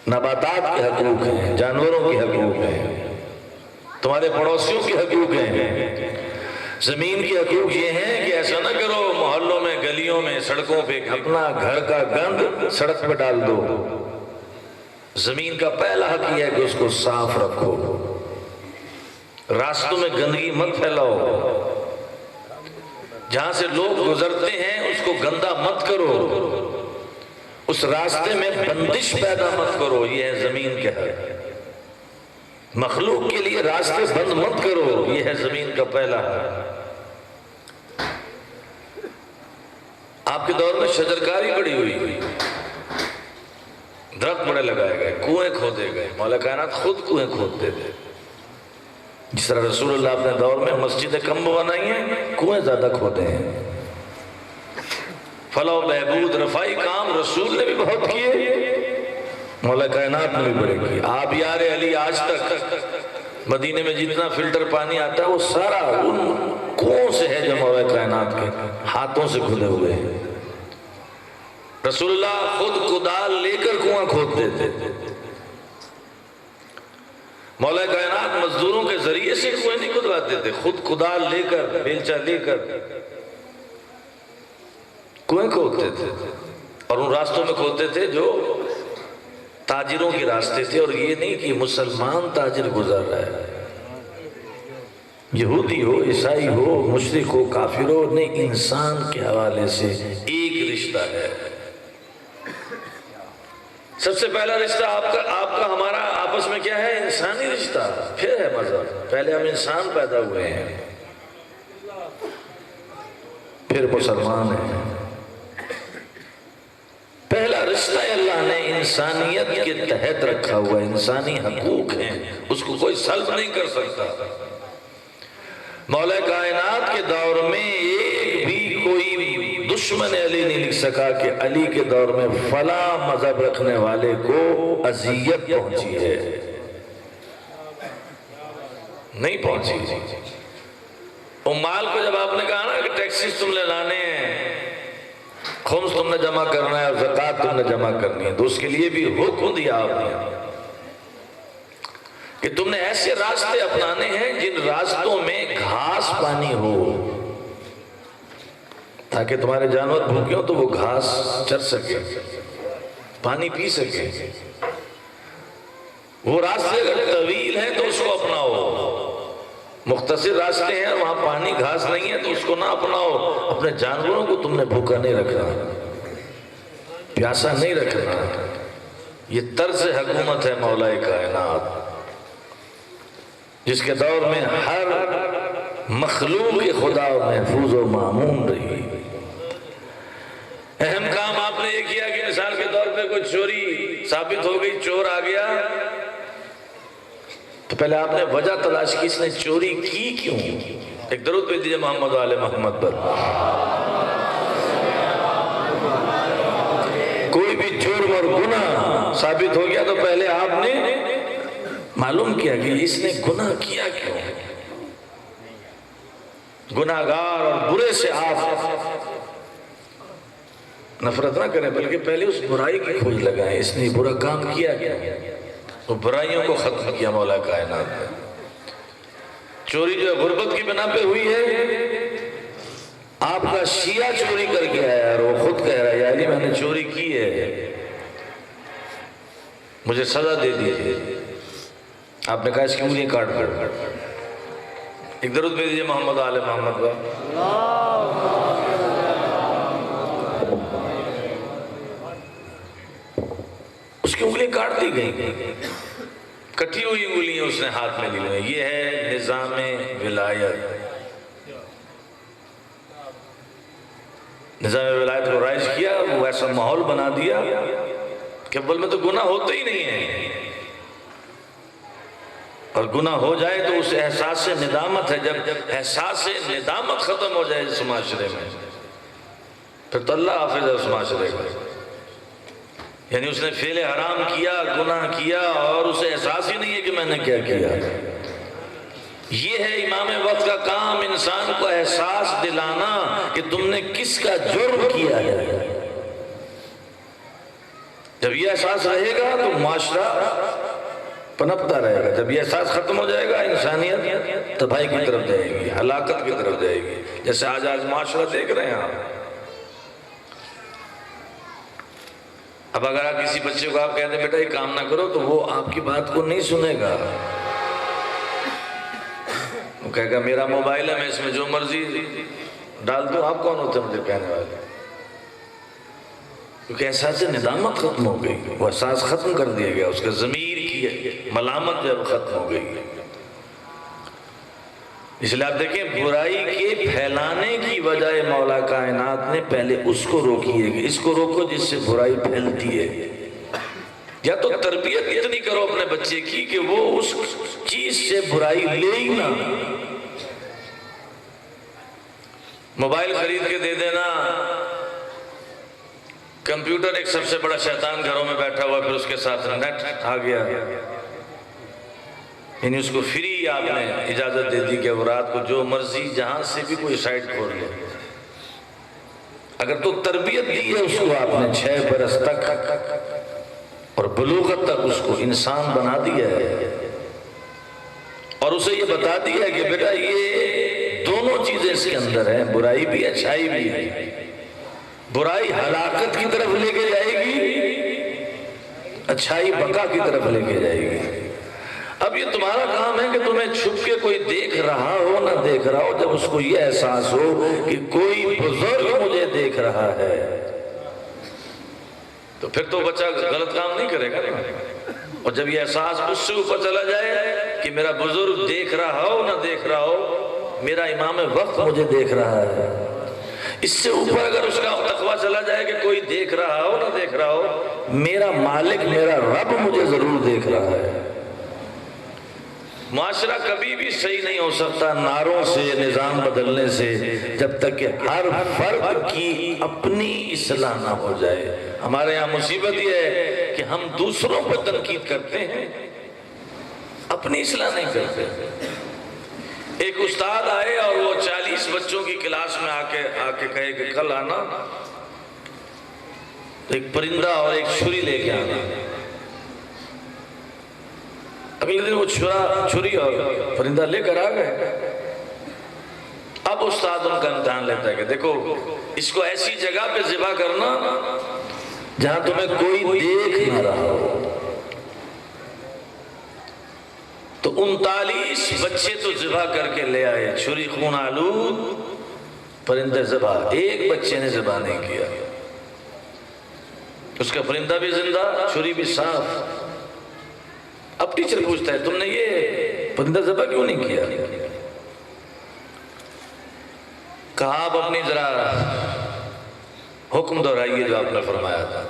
نباتات کے حقوق ہیں، جانوروں کے حقوق ہیں، تمہارے پڑوسیوں کے حقوق ہیں۔ زمین کے حقوق یہ ہیں کہ ایسا نہ کرو محلوں میں، گلیوں میں، سڑکوں پہ اپنا گھر کا گند سڑک پہ ڈال دو۔ زمین کا پہلا حق یہ ہے کہ اس کو صاف رکھو، راستوں میں گندگی مت پھیلاؤ، جہاں سے لوگ گزرتے ہیں اس کو گندا مت کرو، اس راستے میں بندش پیدا مت کرو، یہ ہے زمین کے حق۔ مخلوق کے لیے راستے بند مت کرو، یہ ہے زمین کا پہلا حق۔ آپ کے دور میں شجرکاری بڑی ہوئی، درخت بڑے لگائے گئے، کنویں کھودے گئے، مولا کائنات خود کنویں کھودتے تھے۔ جس طرح رسول اللہ اپنے دور میں مسجدیں کم بنائی ہیں، کنویں زیادہ کھودے ہیں۔ فلاح و بہبود رفائی کام رسول نے بھی بہت کیے، مولا کائنات نے بھی بڑے کیے۔ آپ یار علی آج تک مدینے میں جتنا فلٹر پانی آتا ہے وہ سارا ان کنووں سے ہے جو مولا کائنات کے ہاتھوں سے کھدے ہوئے ہیں۔ رسول اللہ خود کدال لے کر کنواں کھودتے تھے، مولا کائنات مزدوروں کے ذریعے سے کنویں نہیں کھدواتے تھے، خود کدال لے کر، بیلچہ لے کر کنویں کھودتے تھے، اور ان راستوں میں کھودتے تھے جو تاجروں کے راستے تھے، اور یہ نہیں کہ مسلمان تاجر گزر رہا ہے، یہودی ہو، عیسائی ہو، مشرک ہو، کافر ہو، نہیں، انسان کے حوالے سے ایک رشتہ ہے۔ سب سے پہلا رشتہ آپ کا ہمارا آپس میں کیا ہے؟ انسانی رشتہ، پھر ہے مذہب۔ پہلے ہم انسان پیدا ہوئے ہیں، پھر مسلمان ہیں۔ پہلا رشتہ اللہ نے انسانیت کے تحت رکھا ہوا ہے، انسانی حقوق ہیں، اس کو کوئی سلب نہیں کر سکتا۔ مولا کائنات کے دور میں ایک بھی کوئی دشمن علی نہیں لکھ سکا کہ علی کے دور میں فلاں مذہب رکھنے والے کو اذیت پہنچی ہے، نہیں پہنچی۔ امال کو جب آپ نے کہا نا کہ ٹیکسز تم نے لانے ہیں، خمس تم نے جمع کرنا ہے اور زکوٰۃ تم نے جمع کرنی ہے، تو اس کے لیے بھی حکم دیا آپ نے کہ تم نے ایسے راستے اپنانے ہیں جن راستوں میں گھاس پانی ہو، تاکہ تمہارے جانور بھوکے ہو تو وہ گھاس چر سکے۔ پانی پی سکے. وہ راستے اگر طویل ہیں تو اس کو اپناؤ. مختصر راستے ہیں وہاں پانی گھاس نہیں ہے تو اس کو نہ اپناؤ. اپنے جانوروں کو تم نے بھوکا نہیں رکھنا, پیاسا نہیں رکھنا. یہ طرز حکومت ہے مولا کائنات, جس کے دور میں ہر مخلوق خدا محفوظ و معمون رہی. اہم کام آپ نے یہ کیا کہ مثال کے طور پہ کوئی چوری ثابت ہو گئی, چور آ گیا, تو پہلے آپ نے وجہ تلاش کی اس نے چوری کی کیوں. ایک درود پہ دیجئے محمد و آل محمد پر. کوئی بھی جرم اور گناہ ثابت ہو گیا تو پہلے آپ نے معلوم کیا کہ اس نے گناہ کیا کیوں. گناہگار اور برے سے آپ نفرت نہ کریں بلکہ پہلے اس برائی کی کھوج لگائیں. اس نے برا کام کیا کیا, وہ برائیوں کو ختم کیا مولا کائنات نے. چوری جو ہے غربت کی بنا پہ ہوئی ہے. آپ کا شیعہ چوری کر کے آیا اور وہ خود کہہ رہا ہے یا علی میں نے چوری کی ہے, مجھے سزا دے دیجیے. آپ نے کہا اس کی انگلیاں کاٹ کر. ایک درود بھیج دیجیے محمد آل محمد کا. اس کی انگلیاں کاٹ دی گئی, کٹی ہوئی انگلیاں اس نے ہاتھ میں لی ہوئی. یہ ہے نظام ولایت. نظام ولایت کو رائج کیا, وہ ایسا ماحول بنا دیا کہ اول میں تو گناہ ہوتے ہی نہیں ہیں, اور گناہ ہو جائے تو اس احساس سے ندامت ہے. جب احساس سے ندامت ختم ہو جائے اس معاشرے میں پھر تو اللہ حافظ ہے اس معاشرے کا. یعنی اس نے فعل حرام کیا, گناہ کیا اور اسے احساس ہی نہیں ہے کہ میں نے کیا کیا. یہ ہے امام وقت کا کام, انسان کو احساس دلانا کہ تم نے کس کا جرم کیا ہے. جب یہ احساس رہے گا تو معاشرہ پنپتا رہے گا. جب یہ احساس ختم ہو جائے گا انسانیت تباہی کی طرف جائے گی, ہلاکت کی طرف جائے گی. جیسے آج معاشرہ دیکھ رہے ہیں آپ. اب اگر آپ کسی بچے کو آپ کہتے ہیں بیٹا یہ کام نہ کرو تو وہ آپ کی بات کو نہیں سنے گا. وہ کہے گا میرا موبائل ہے, میں اس میں جو مرضی ڈال دوں, آپ کون ہوتے ہیں مجھے کہنے والے. کیونکہ احساس ندامت ختم ہو گئی, وہ احساس ختم کر دیا گیا. اس کے ضمیر کی ملامت جب ختم ہو گئی. اس لیے آپ دیکھیں برائی کے پھیلانے کی وجہ مولا کائنات نے پہلے اس کو روکی ہے کہ اس کو روکو جس سے برائی پھیلتی ہے. یا تو تربیت اتنی کرو اپنے بچے کی کہ وہ اس چیز سے برائی لے ہی نہ. موبائل خرید کے دے دینا, کمپیوٹر ایک سب سے بڑا شیطان گھروں میں بیٹھا ہوا, پھر اس کے ساتھ نیٹ آ گیا. یعنی اس کو فری آپ نے اجازت دے دی کہ وہ رات کو جو مرضی جہاں سے بھی کوئی سائٹ کھول لے. اگر تو تربیت دی ہے اس کو آپ نے 6 برس تک اور بلوغت تک اس کو انسان بنا دیا ہے, اور اسے یہ بتا دیا ہے کہ بیٹا یہ دونوں چیزیں اس کے اندر ہیں, برائی بھی اچھائی بھی ہے. برائی ہلاکت کی طرف لے کے جائے گی, اچھائی بقا کی طرف لے کے جائے گی. اب یہ تمہارا کام ہے کہ تمہیں چھپ کے کوئی دیکھ رہا ہو نہ دیکھ رہا ہو, جب اس کو یہ احساس ہو کہ کوئی بزرگ مجھے دیکھ رہا ہے تو پھر تو بچہ غلط کام نہیں کرے گا. اور جب یہ احساس اس سے اوپر چلا جائے کہ میرا بزرگ دیکھ رہا ہو نہ دیکھ رہا ہو, میرا امام وقت مجھے دیکھ رہا ہے, اس سے اوپر اگر اس کا تقویٰ چلا جائے کہ کوئی دیکھ رہا ہو نہ دیکھ رہا ہو, میرا مالک میرا رب مجھے ضرور دیکھ رہا ہے. معاشرہ کبھی بھی صحیح نہیں ہو سکتا نعروں سے, نظام بدلنے سے, جب تک کہ ہر فرد کی اپنی اصلاح نہ ہو جائے. ہمارے یہاں مصیبت یہ ہے کہ ہم دوسروں پر تنقید کرتے ہیں, اپنی اصلاح نہیں کرتے. ایک استاد آئے اور وہ 40 بچوں کی کلاس میں آ کے کہے کہ کل آنا, ایک پرندہ اور ایک چھری لے کے آنا. اگلے دن وہ چھری اور پرندہ لے کر آ گئے. اب استاد ان کا امتحان لیتا ہے کہ دیکھو اس کو ایسی جگہ پہ ذبح کرنا جہاں تمہیں کوئی دیکھ نہ رہا ہو۔ تو 39 بچے تو ذبح کر کے لے آئے، چھری خون آلود پرندے ذبح، ایک بچے نے ذبح نہیں کیا۔ اس کا پرندہ بھی زندہ، چھری بھی صاف۔ اب ٹیچر پوچھتا ہے تم نے یہ پرندہ ذبح کیوں نہیں کیا؟ کہا آپ اپنی ذرا حکم دہرائیے جو آپ نے فرمایا تھا۔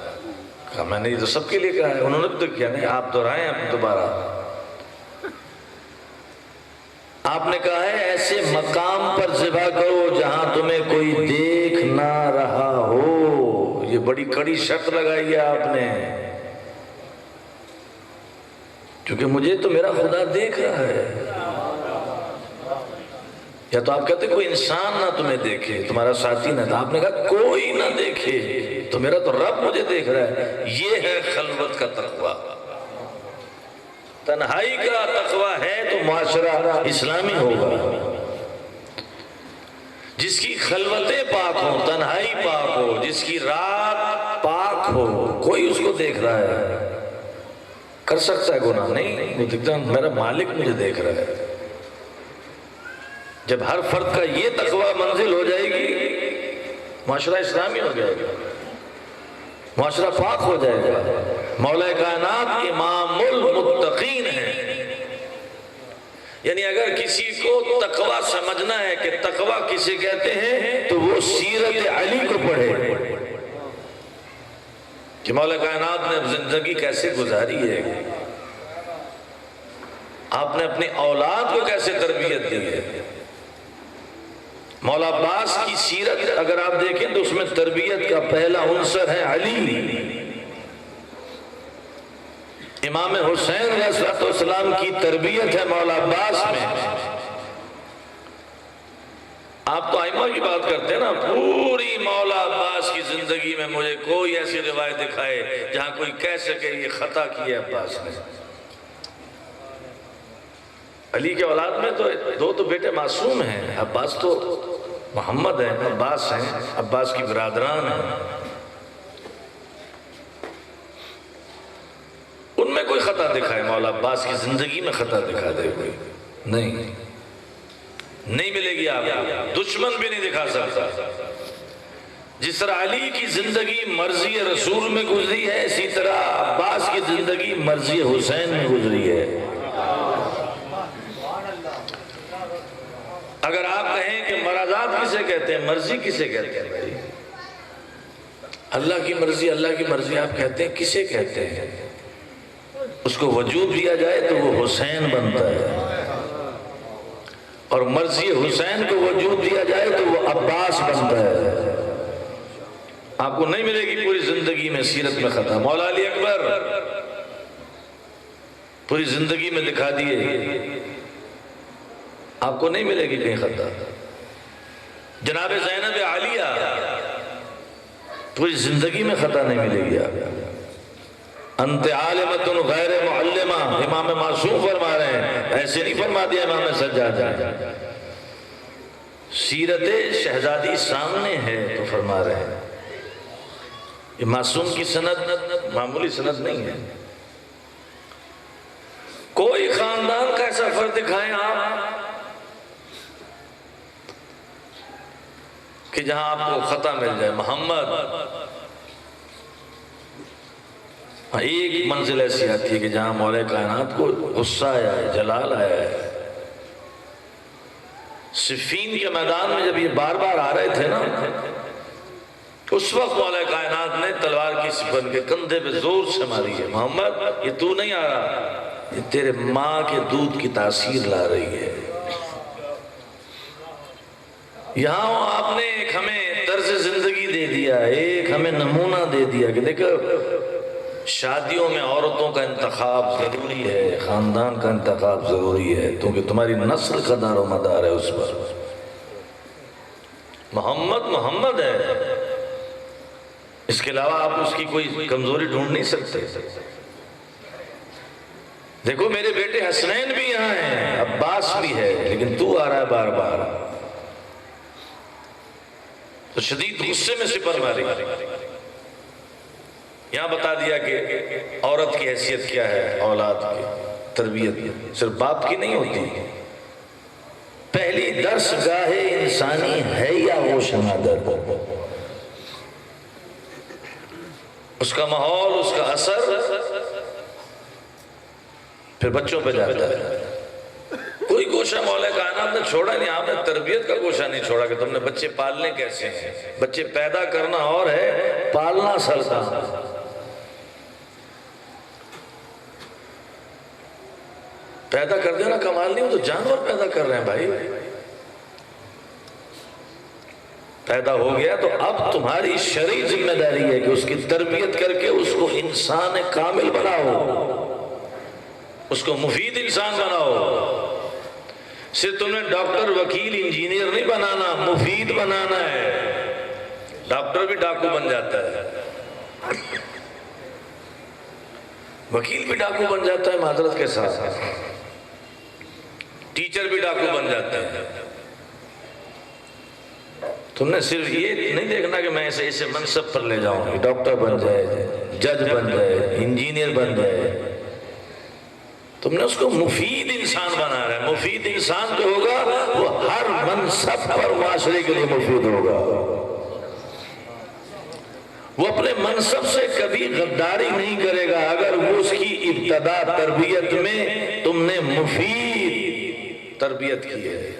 کہا میں نے یہ تو سب کے لیے کہا ہے، انہوں نے بھی تو کیا نہیں، آپ دہرائیں اب دوبارہ۔ آپ نے کہا ہے ایسے مقام پر ذبح کرو جہاں تمہیں کوئی دیکھ نہ رہا ہو۔ یہ بڑی کڑی شرط لگائی ہے آپ نے، کیونکہ مجھے تو میرا خدا دیکھ رہا ہے۔ یا تو آپ کہتے کوئی انسان نہ تمہیں دیکھے، تمہارا ساتھی نہ تھا، آپ نے کہا کوئی نہ دیکھے تو میرا تو رب مجھے دیکھ رہا ہے۔ یہ ہے خلوت کا تقویٰ، تنہائی کا تقویٰ ہے تو معاشرہ اسلامی ہوگا۔ جس کی خلوتیں پاک ہوں، تنہائی پاک ہو، جس کی رات پاک ہو، کوئی اس کو دیکھ رہا ہے، کر سکتا ہے گناہ نہیں، وہ دیکھتا میرا مالک مجھے دیکھ رہا ہے۔ جب ہر فرد کا یہ تقویٰ منزل ہو جائے گی، معاشرہ اسلامی ہو جائے گا، معاشرہ پاک ہو جائے گا۔ مولا کائنات امام المتقین ہے۔ یعنی اگر کسی کو تقویٰ سمجھنا ہے کہ تقویٰ کسے کہتے ہیں تو وہ سیرت علی کو پڑھے کہ مولا کائنات نے زندگی کیسے گزاری ہے، آپ نے اپنی اولاد کو کیسے تربیت دی ہے۔ مولا عباس کی سیرت اگر آپ دیکھیں تو اس میں تربیت کا پہلا عنصر ہے علی۔ امام حسین علیہ السلام کی تربیت ہے مولا عباس میں۔ آپ تو ائمہ کی بات کرتے ہیں نا، پوری مولا عباس کی زندگی میں مجھے کوئی ایسی روایت دکھائے جہاں کوئی کہہ سکے یہ خطا کیا عباس نے۔ علی کے اولاد میں تو دو بیٹے معصوم ہیں، عباس تو محمد ہیں، عباس ہیں، عباس کی برادران ہیں، ان میں کوئی خطا دکھائے مولا عباس کی زندگی میں خطا دکھا دے کوئی نہیں ملے گی آپ کو، دشمن بھی نہیں دکھا سکتا۔ جس طرح علی کی زندگی مرضی رسول میں گزری ہے، اسی طرح عباس کی زندگی مرضی حسین میں گزری ہے۔ اگر آپ کہیں کہ مرضات کسے کہتے ہیں، مرضی کسے کہتے ہیں بھائی؟ اللہ کی مرضی آپ کہتے ہیں، کسے کہتے ہیں؟ اس کو وجود دیا جائے تو وہ حسین بنتا ہے، اور مرضی حسین کو وجود دیا جائے تو وہ عباس بنتا ہے۔ آپ کو نہیں ملے گی پوری زندگی میں سیرت میں خطا۔ مولا علی اکبر پوری زندگی میں دکھا دیے، آپ کو نہیں ملے گی کہیں خطا۔ جناب زینب عالیہ پوری زندگی میں خطا نہیں ملے گی آپ۔ انت عالمۃ غیر معلمہ، امام معصوم فرما رہے ہیں، ایسے نہیں فرما دیا امام سجاد۔ سیرت شہزادی سامنے ہے تو فرما رہے ہیں۔ یہ معصوم کی سند معمولی سند نہیں ہے۔ کوئی خاندان کا ایسا فرد دکھائیں آپ کہ جہاں آپ کو خطا مل جائے۔ محمد ایک منزل ایسی آتی ہے کہ جہاں مولا کائنات کو غصہ آیا ہے، جلال آیا ہے۔ صفین کے میدان میں جب یہ بار بار آ رہے تھے نا، اس وقت مولا کائنات نے تلوار کی سپن کے کندھے پہ زور سے ماری ہے۔ محمد یہ تو نہیں آ رہا، یہ تیرے ماں کے دودھ کی تاثیر لا رہی ہے۔ یہاں آپ نے ایک ہمیں طرز زندگی دے دیا، ایک ہمیں نمونہ دے دیا کہ دیکھو شادیوں میں عورتوں کا انتخاب ضروری ہے، خاندان کا انتخاب ضروری ہے، کیونکہ تمہاری نسل کا دار و مدار ہے اس پر۔ محمد ہے، اس کے علاوہ آپ اس کی کوئی کمزوری ڈھونڈ نہیں سکتے۔ دیکھو میرے بیٹے حسنین بھی یہاں ہیں، عباس بھی ہے، لیکن تو آ رہا ہے بار بار، تو شدید غصے میں سپر ماری۔ یہاں بتا دیا کہ عورت کی حیثیت کیا ہے اولاد کی تربیت، صرف باپ کی نہیں ہوتی. پہلی درس گاہ انسانی ہے یا وہ شنادر، اس کا ماحول، اس کا اثر پھر بچوں پہ جاتا ہے. کوئی گوشہ مولا کائنات نے چھوڑا نہیں، آپ نے تربیت کا گوشہ نہیں چھوڑا کہ تم نے بچے پالنے کیسے ہیں. بچے پیدا کرنا اور ہے، پالنا سلطا. پیدا کر دینا کمال نہیں، وہ تو جانور پیدا کر رہے ہیں بھائی. پیدا ہو گیا تو اب تمہاری شرعی ذمہ داری ہے کہ اس کی تربیت کر کے اس کو انسان کامل بناؤ، اس کو مفید انسان بناؤ. صرف تم نے ڈاکٹر، وکیل، انجینئر نہیں بنانا، مفید بنانا ہے. ڈاکٹر بھی ڈاکو بن جاتا ہے، وکیل بھی ڈاکو بن جاتا ہے معذرت کے ساتھ، ٹیچر بھی ڈاکو بن جاتا ہے. تم نے صرف یہ نہیں دیکھنا کہ میں اسے منصب پر لے جاؤں، ڈاکٹر بن جائے، جج بن جائے، انجینئر بن جائے. تم نے اس کو مفید انسان بنا رہا ہے. مفید انسان جو ہوگا وہ ہر منصب پر معاشرے کے لیے مفید ہوگا. وہ اپنے منصب سے کبھی غداری نہیں کرے گا اگر وہ اس کی ابتدا تربیت میں تم نے مفید تربیت کی ہے،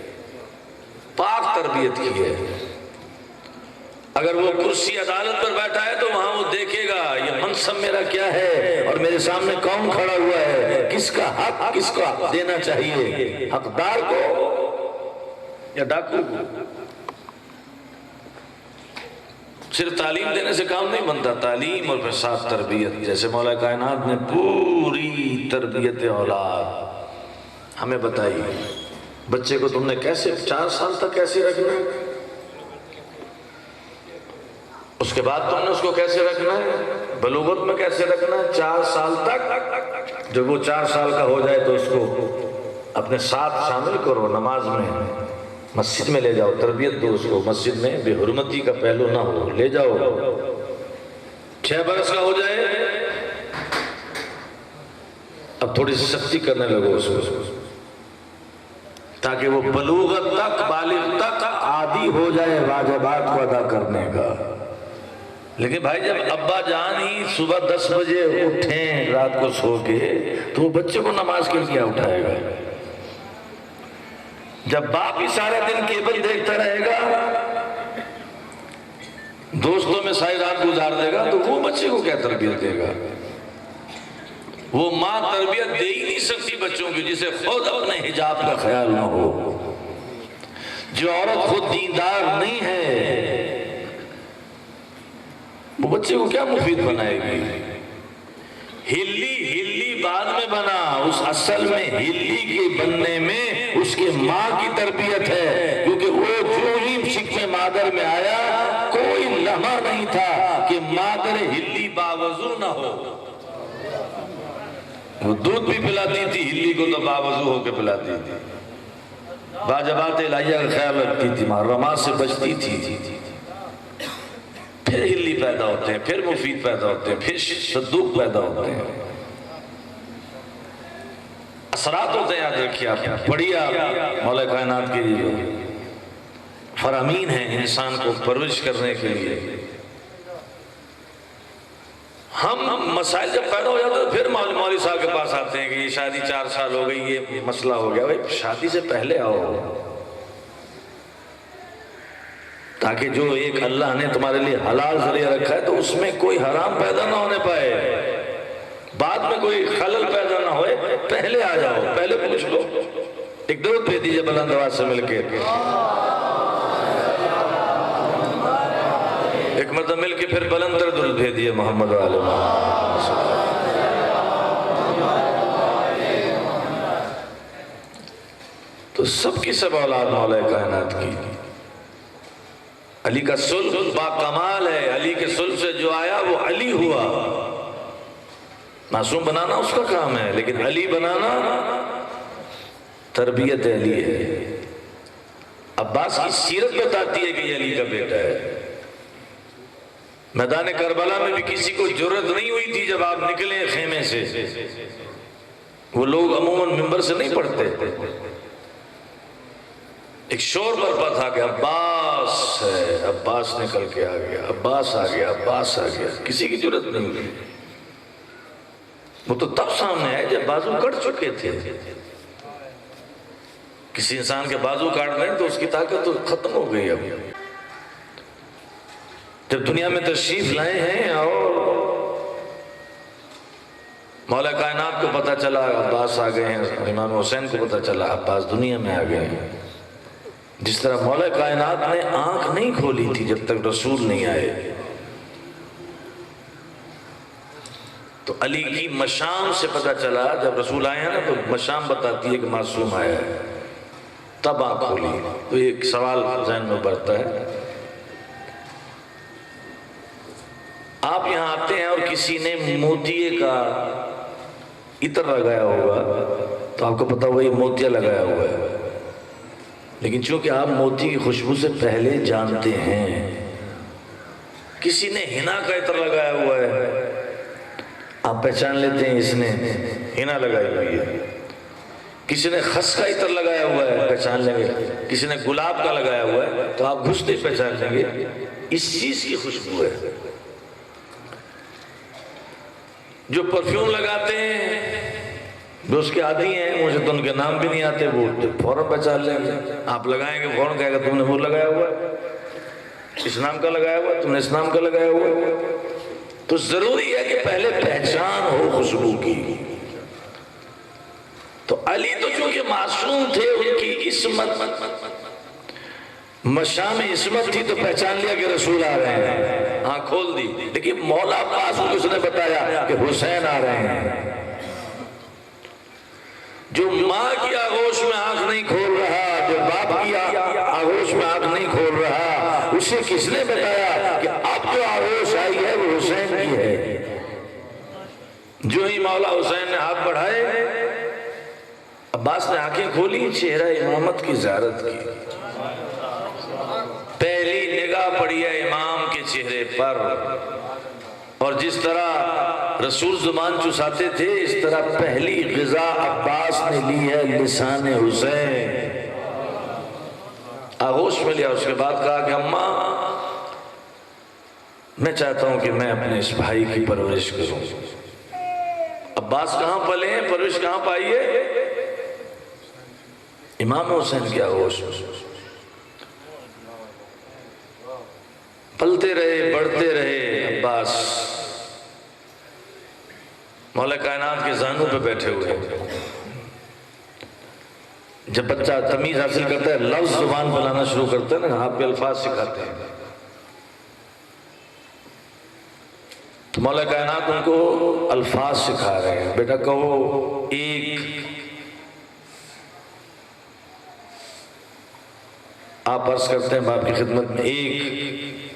پاک تربیت کی ہے. اگر وہ کرسی عدالت پر بیٹھا ہے تو وہاں وہ دیکھے گا یہ منصب میرا کیا ہے اور میرے سامنے کون کھڑا ہوا ہے، کس کا حق کس کو دینا چاہیے، حقدار کو یا ڈاکو کو. صرف تعلیم دینے سے کام نہیں بنتا، تعلیم اور پھر ساتھ تربیت. جیسے مولا کائنات نے پوری تربیت اولاد ہمیں بتائی. بچے کو تم نے کیسے 4 سال تک کیسے رکھنا ہے، اس کے بعد تم نے اس کو کیسے رکھنا ہے، بلوغت میں کیسے رکھنا ہے. 4 سال تک جب وہ 4 سال کا ہو جائے تو اس کو اپنے ساتھ شامل کرو، نماز میں، مسجد میں لے جاؤ، تربیت دو اس کو. مسجد میں بے حرمتی کا پہلو نہ ہو، لے جاؤ. 6 برس کا ہو جائے اب تھوڑی سی سختی کرنے لگو اس کو، تاکہ وہ بلوغت تک، بالغ تک عادی ہو جائے واجبات کو ادا کرنے کا. لیکن بھائی جب ابا جان ہی صبح 10 بجے اٹھیں رات کو سو کے تو وہ بچے کو نماز کے لیے اٹھائے گا. جب باپ ہی سارے دن کیبل دیکھتا رہے گا، دوستوں میں ساری رات گزار دے گا، تو وہ بچے کو کیا تربیت دے گا. وہ ماں تربیت دے ہی نہیں سکتی بچوں کی جسے خود اپنے حجاب کا خیال نہ ہو. جو عورت خود دیندار نہیں ہے وہ بچے کو کیا مفید بنائے گی. ہلی بعد میں بنا، اس اصل میں ہلی کے بننے میں اس کے ماں کی تربیت ہے. کیونکہ وہ جو ہی شکم مادر میں آیا کوئی لمحہ نہیں تھا کہ مادر ہلی باوضو نہ ہو. وہ دودھ بھی پلاتی تھی ہلی کو تو باوضو ہو کے پلاتی تھی، واجبات الہیہ کا خیال رکھتی تھی، محرمات سے بچتی تھی. پھر ہلی پیدا ہوتے ہیں، پھر مفید پیدا ہوتے ہیں، پھر صدوق پیدا ہوتے ہیں. اثرات ہوتے ہیں. یاد رکھیے آپ پڑھیے، آپ مولا کائنات کے لیے فرامین ہیں انسان کو پرورش کرنے کے لیے. ہم مسائل جب پیدا ہو جاتے ہیں پھر مولوی صاحب کے پاس آتے ہیں کہ یہ شادی 4 سال ہو گئی، یہ مسئلہ ہو گیا. بھائی شادی سے پہلے آؤ، تاکہ جو ایک اللہ نے تمہارے لیے حلال ذریعہ رکھا ہے تو اس میں کوئی حرام پیدا نہ ہونے پائے، بعد میں کوئی خلل پیدا نہ ہوئے. پہلے آ جاؤ، پہلے پوچھ لو. ایک درود بھیج دیجئے بلند آواز سے مل کے، ایک مرتبہ مل کے پھر بلند تر درود بھیج دیجئے محمد و آل محمد. تو سب کی سب اولاد مولا کائنات کی. علی کا صلب با کمال ہے. علی کے صلب سے جو آیا وہ علی ہوا. معصوم بنانا اس کا کام ہے، لیکن علی بنانا تربیت علی ہے. عباس کی سیرت بتاتی ہے کہ یہ علی کا بیٹا ہے. میدان کربلا میں بھی کسی کو جرأت نہیں ہوئی تھی جب آپ نکلے خیمے سے، وہ لوگ عموماً ممبر سے نہیں پڑھتے، ایک شور برپا تھا کہ عباس ہے، عباس نکل کے آ گیا، عباس آ گیا، عباس آ گیا، کسی کی جرأت نہیں ہوئی۔ وہ تو تب سامنے آئے جب بازو کٹ چکے تھے۔ کسی انسان کے بازو کاٹ دیں تو اس کی طاقت تو ختم ہو گئی۔ اب جب دنیا میں تشریف لائے ہیں اور مولا کائنات کو پتہ چلا عباس آ گئے ہیں، امام حسین کو پتہ چلا عباس دنیا میں آ گئے ہیں، جس طرح مولا کائنات نے آنکھ نہیں کھولی تھی جب تک رسول نہیں آئے، تو علی کی مشام سے پتہ چلا جب رسول آئے ہیں نا تو مشام بتاتی ہے کہ معصوم آیا ہے، تب آنکھ کھولی۔ تو ایک سوال ذہن میں بڑھتا ہے، آپ یہاں آتے ہیں اور کسی نے موتیے کا عطر لگایا ہوگا تو آپ کو پتا وہی موتیا لگایا ہوا ہے، لیکن چونکہ آپ موتی کی خوشبو سے پہلے جانتے ہیں، کسی نے ہنا کا عطر لگایا ہوا ہے، آپ پہچان لیتے ہیں اس نے ہنا لگائی ہوئی ہے، کسی نے خس کا عطر لگایا ہوا ہے پہچان لیں گے، کسی نے گلاب کا لگایا ہوا ہے تو آپ گھستے پہچان لیں گے اس چیز کی خوشبو ہے۔ جو پرفیوم لگاتے ہیں جو اس کے عادی ہیں، مجھے تو ان کے نام بھی نہیں آتے، وہ فوراً پہچان لیں گے، آپ لگائیں گے فوراً کہے گا تم نے وہ لگایا ہوا ہے، اس نام کا لگایا ہوا ہے، تم نے اس نام کا لگایا ہوا ہے۔ تو ضروری ہے کہ پہلے پہچان ہو خوشبو کی۔ تو علی تو چونکہ معصوم تھے، ان کی عصمت مشام عصمت تھی تو پہچان لیا کہ رسول آ رہے ہیں، آنکھ کھول دی۔ لیکن مولا عباس کو اس نے بتایا کہ حسین آ رہے ہیں۔ جو ماں کی آغوش میں آنکھ نہیں کھول رہا، جو باپ کی آغوش میں آنکھ نہیں کھول رہا، اسے کس نے بتایا کہ اب جو آغوش آئی ہے وہ حسین کی ہے؟ جو ہی مولا حسین نے ہاتھ بڑھائے، عباس نے آنکھیں کھولی، چہرہ امامت کی زیارت کی، پہلی نگاہ پڑی ہے امام کے چہرے پر، اور جس طرح رسول زبان چساتے تھے اس طرح پہلی غذا عباس نے لی ہے لسان حسین، آغوش میں لیا۔ اس کے بعد کہا کہ اماں میں چاہتا ہوں کہ میں اپنے اس بھائی کی پرورش کروں۔ عباس کہاں پلے ہیں، پرورش کہاں پائی ہے؟ امام حسین کی آغوش میں۔ پلتے رہے، بڑھتے رہے عباس، مولا کائنات کے زانوں پہ بیٹھے ہوئے۔ جب بچہ تمیز حاصل کرتا ہے، لفظ زبان بنانا شروع کرتا ہے نا، آپ کے الفاظ سکھاتے ہیں، تو مولا کائنات ان کو الفاظ سکھا رہے ہیں۔ بیٹا کہو ایک، آپ عرض کرتے ہیں باپ کی خدمت میں ایک،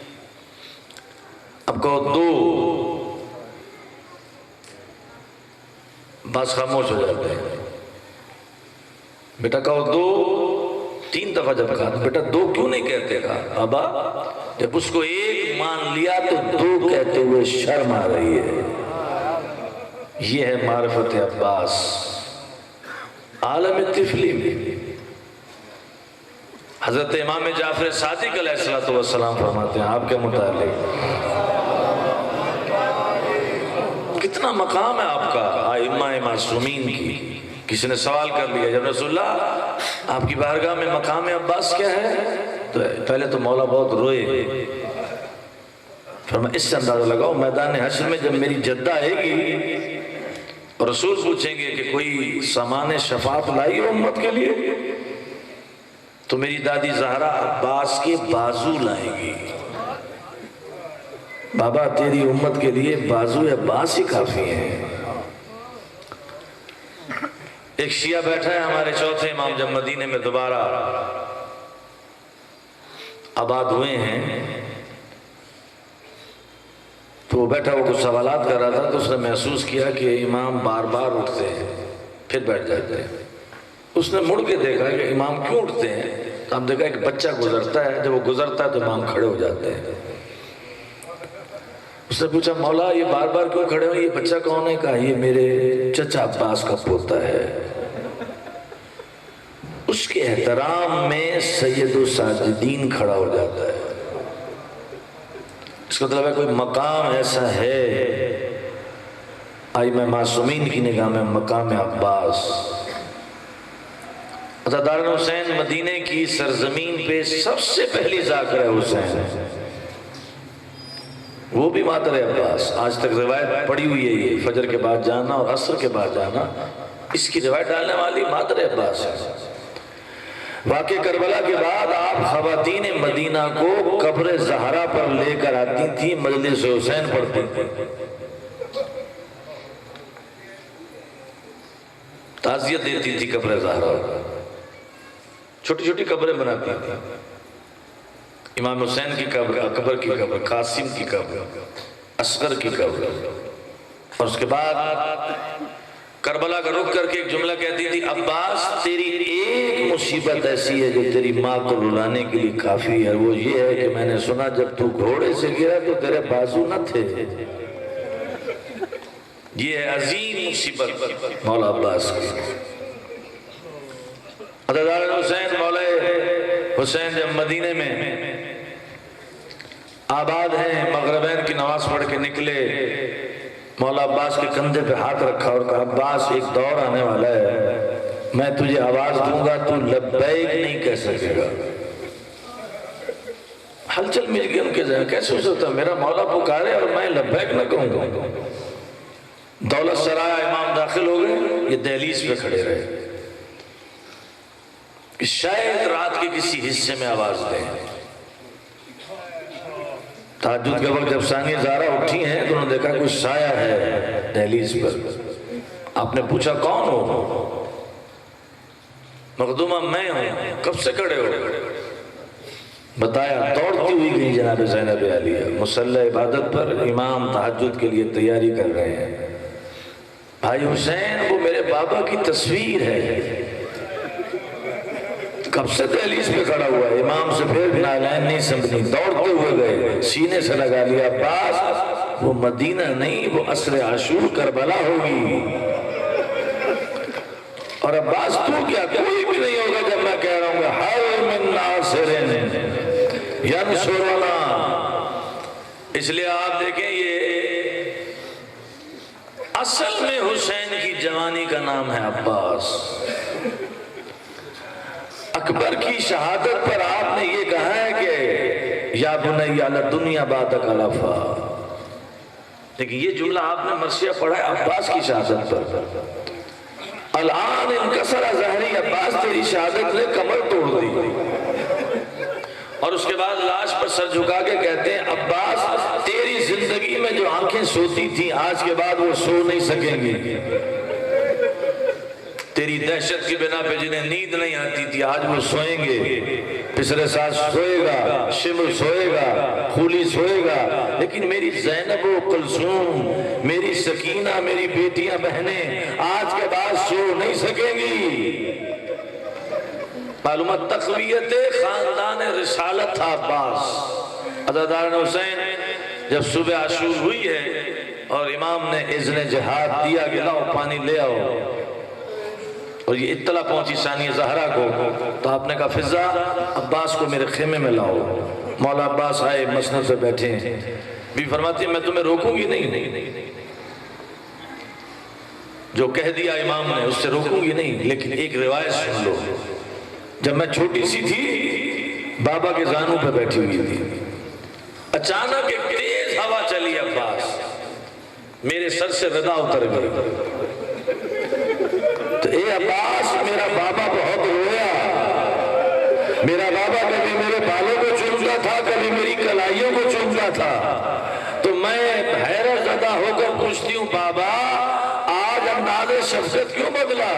اب کہو دو، بس خاموش ہو جاتے ہیں۔ بیٹا کہو دو، تین دفعہ جب کہا بیٹا دو کیوں نہیں کہتے گا ابا؟ جب اس کو ایک مان لیا تو دو کہتے ہوئے شرم آ رہی ہے۔ یہ ہے معرفت عباس عالم طفلی میں۔ حضرت امام جعفر صادق علیہ السلام فرماتے ہیں آپ کے متعلق، کتنا مقام ہے آپ کا ائمہ معصومین کی۔ کسی نے سوال کر لیا جب رسول اللہ آپ کی بارگاہ میں مقام عباس کیا ہے، تو پہلے تو مولا بہت روئے، فرمایا اس سے اندازہ لگاؤ میدان حشر میں جب میری جدہ آئے گی اور رسول پوچھیں گے کہ کوئی سامان شفاعت لائی ہو امت کے لیے، تو میری دادی زہرا عباس کے بازو لائیں گی۔ بابا تیری امت کے لیے بازو عباس ہی کافی ہیں۔ ایک شیعہ بیٹھا ہے ہمارے چوتھے امام جب مدینے میں دوبارہ آباد ہوئے ہیں، تو وہ بیٹھا وہ کچھ سوالات کر رہا تھا، تو اس نے محسوس کیا کہ امام بار بار اٹھتے ہیں پھر بیٹھ جاتے ہیں۔ اس نے مڑ کے دیکھا کہ امام کیوں اٹھتے ہیں، تو ہم دیکھا ایک بچہ گزرتا ہے، جب وہ گزرتا ہے تو امام کھڑے ہو جاتے ہیں۔ اس نے پوچھا مولا یہ بار بار کیوں کھڑے ہو، یہ بچہ کون ہے؟ کہا یہ میرے چچا عباس کا پوتا ہے۔ اس کے احترام میں سید الساجدین کھڑا ہو جاتا ہے۔ اس کا مطلب ہے کوئی مقام ایسا ہے ائمہ معصومین کی نگاہ میں، مقام عباس۔ عزاداران حسین مدینہ کی سرزمین پہ سب سے پہلی ذاکر ہے حسین، وہ بھی مادر عباس۔ آج تک روایت پڑی ہوئی ہے، یہ فجر کے بعد جانا اور عصر کے بعد جانا، اس کی روایت ڈالنے والی مادر عباس ہے۔ واقع کربلا کے بعد آپ خواتین مدینہ کو قبر زہرا پر لے کر آتی تھی، مجلس حسین پڑھتی تھی، تعزیت دیتی تھی قبر زہرا، چھوٹی چھوٹی قبریں بناتی تھی، امام حسین کی قبر، اکبر کی قبر، قاسم کی قبر، اصغر کی قبر، اور اس کے بعد کربلا کا رخ کر کے ایک جملہ کہتی تھی، عباس تیری ایک مصیبت ایسی ہے جو تیری ماں کو رلانے کے لیے کافی ہے، وہ یہ ہے کہ میں نے سنا جب تو گھوڑے سے گرا تو تیرے بازو نہ تھے۔ یہ ہے عظیم مصیبت مولا عباس کی۔ عزاداران حسین، مولا حسین جب مدینے میں آباد ہیں، مغربین کی نماز پڑھ کے نکلے، مولا عباس کے کندھے پہ ہاتھ رکھا اور کہا عباس ایک دور آنے والا ہے، میں تجھے آواز دوں گا تو لبیک نہیں کہہ سکے گا۔ ہلچل مچ گئی ان کے ذہن، کیسے ہو سکتا میرا مولا پکارے اور میں لبیک نہ کہوں گا؟ دولت سرائے امام داخل ہو گئے، یہ دہلیز پہ کھڑے رہے کہ شاید رات کے کسی حصے میں آواز دیں۔ تہجد کے وقت جب ثانیہ زہرا اٹھی ہیں تو انہوں نے دیکھا کوئی سایہ ہے دہلیز پر۔ آپ نے پوچھا کون ہو؟ مخدومہ میں ہوں۔ کب سے کھڑے ہو؟ بتایا، دوڑتی ہوئی گئی جناب زینب عالیہ، مصلی عبادت پر امام تہجد کے لیے تیاری کر رہے ہیں۔ بھائی حسین وہ میرے بابا کی تصویر ہے، کب سے دہلیز پہ کھڑا ہوا ہے، امام سے پھر نالین نہیں سمجھی، دوڑتے ہوئے گئے، سینے سے لگا لیا، عباس وہ مدینہ نہیں، وہ عصر عاشور کربلا ہوگی، اور عباس تو کیا کوئی بھی نہیں ہوگا جب میں کہہ رہا ہوں گا حل من ناصر ینصرنا۔ اس لیے آپ دیکھیں یہ اصل میں حسین کی جوانی کا نام ہے عباس۔ اکبر کی شہادت پر آپ نے یہ کہا ہے کہ یا بنی علی دنیا بعدک علفا، لیکن یہ جملہ آپ نے مرثیہ پڑھا ہے عباس کی شہادت پر۔ الان انکسر ظہری، عباس تیری شہادت نے کمر توڑ دی، اور اس کے بعد لاش پر سر جھکا کے کہتے ہیں عباس تیری زندگی میں جو آنکھیں سوتی تھی آج کے بعد وہ سو نہیں سکیں گی، تیری دہشت کی بنا پہ جنہیں نیند نہیں آتی تھی آج وہ سوئیں گے، پسرے ساز سوئے گا، شمر سوئے گا، خولی سوئے گا، لیکن میری زینب و کلثوم، میری سکینہ، میری بیٹیاں بہنیں آج کے بعد سو نہیں سکیں گی۔ معلومات تقویت خاندان رسالت تھا عباس۔ عزاداران حسین جب صبح عاشور ہوئی ہے اور امام نے اذن جہاد دیا کہ لاؤ پانی لے آؤ، اور یہ اطلاع پہنچی ثانیہ زہرا کو، تو آپ نے کہا فضا عباس کو میرے خیمے میں لاؤ۔ مولا عباس آئے، مسند پہ بیٹھے ہیں، بھی فرماتی ہیں میں تمہیں روکوں گی نہیں، جو کہہ دیا امام نے اس سے روکوں گی نہیں، لیکن ایک روایت سن لو، جب میں چھوٹی سی تھی بابا کے زانوں پہ بیٹھی ہوئی تھی، اچانک ایک تیز ہوا چلی عباس، میرے سر سے ردا اتر گئی، تو اے عباس میرا بابا بہت رویا، میرا بابا کبھی میرے بالوں کو چومتا تھا، کبھی میری کلائیوں کو چومتا تھا، تو میں حیرت زدہ ہو کر پوچھتی ہوں بابا آج انداز شفقت کیوں بدلا؟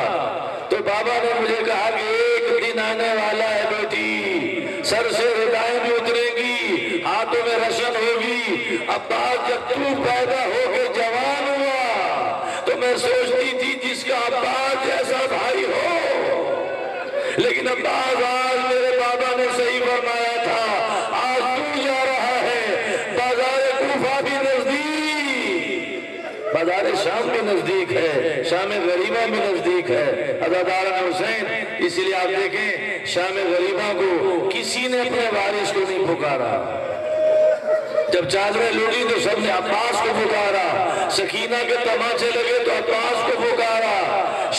تو بابا نے مجھے کہا کہ ایک دن آنے والا ہے بیٹی، سر سے ردائیں بھی اترے گی، ہاتھوں میں رشن ہوگی۔ عباس جب تو پیدا ہو کے جوان ہوا تو میں سوچتی تھی جس کا عباس جیسا بھائی ہو، لیکن عباس آج میرے بابا نے صحیح فرمایا تھا، آج تو جا رہا ہے، بازار کوفہ بھی نزدیک نزدیک ہے، شام غریبہ میں نزدیک ہے عزاداران حسین۔ اس لیے آپ دیکھیں شام غریبہ کو کسی نے اپنے وارث کو نہیں پکارا، جب چادریں لوٹی تو سب نے عباس کو پکارا، سکینہ کے تماچے لگے تو عباس کو پکارا۔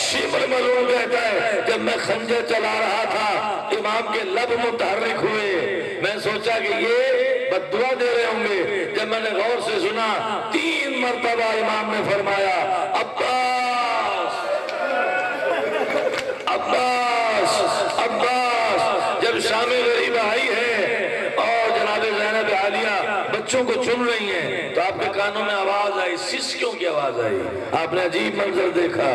شبر ملعون کہتا ہے جب میں خنجر چلا رہا تھا امام کے لب متحرک ہوئے، میں سوچا کہ یہ بد دعا دے رہے ہوں گے۔ جب میں نے غور سے سنا 3 مرتبہ امام نے فرمایا عباس عباس عباس۔ جب شام غریبہ آئی ہے اور جناب زینب عالیہ بچوں کو چن رہی ہیں تو آپ کے کانوں میں آواز آئی، سسکیوں کی آواز آئی۔ آپ نے عجیب منظر دیکھا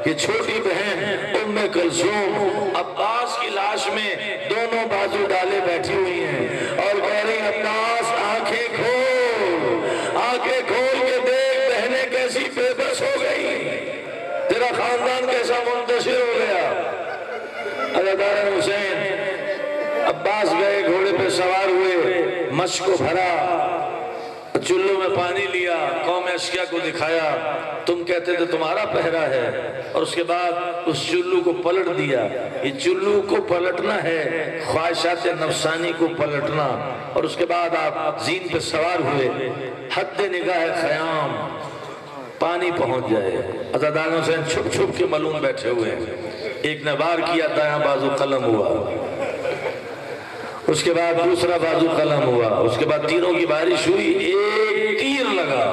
کہ چھوٹی بہن ام کلثوم عباس کی لاش میں دونوں بازو ڈالے بیٹھی ہوئی ہیں اور کہہ رہی عباس آنکھیں کھول کے دیکھ بہنیں کیسی بے بس ہو گئی، تیرا خاندان کیسا منتشر ہو گیا۔ عزاداران حسین عباس گئے، گھوڑے پہ سوار ہوئے، مشک کو بھرا، چلو میں پانی لیا، قوم اشکیا کو دکھایا، تم کہتے تھے تمہارا پہرا ہے، اور اس کے بعد اس چلو کو پلٹ دیا۔ یہ چلو کو پلٹنا ہے خواہشات نفسانی کو پلٹنا، اور اس کے بعد آپ زین پہ سوار ہوئے، حد نگاہ خیام پانی پہنچ جائے۔ عزاداران حسین چھپ چھپ کے ملعون بیٹھے ہوئے ہیں، ایک نے وار کیا، دایاں بازو قلم ہوا، اس کے بعد دوسرا بازو قلم ہوا، اس کے بعد تیروں کی بارش ہوئی، ایک تیر لگا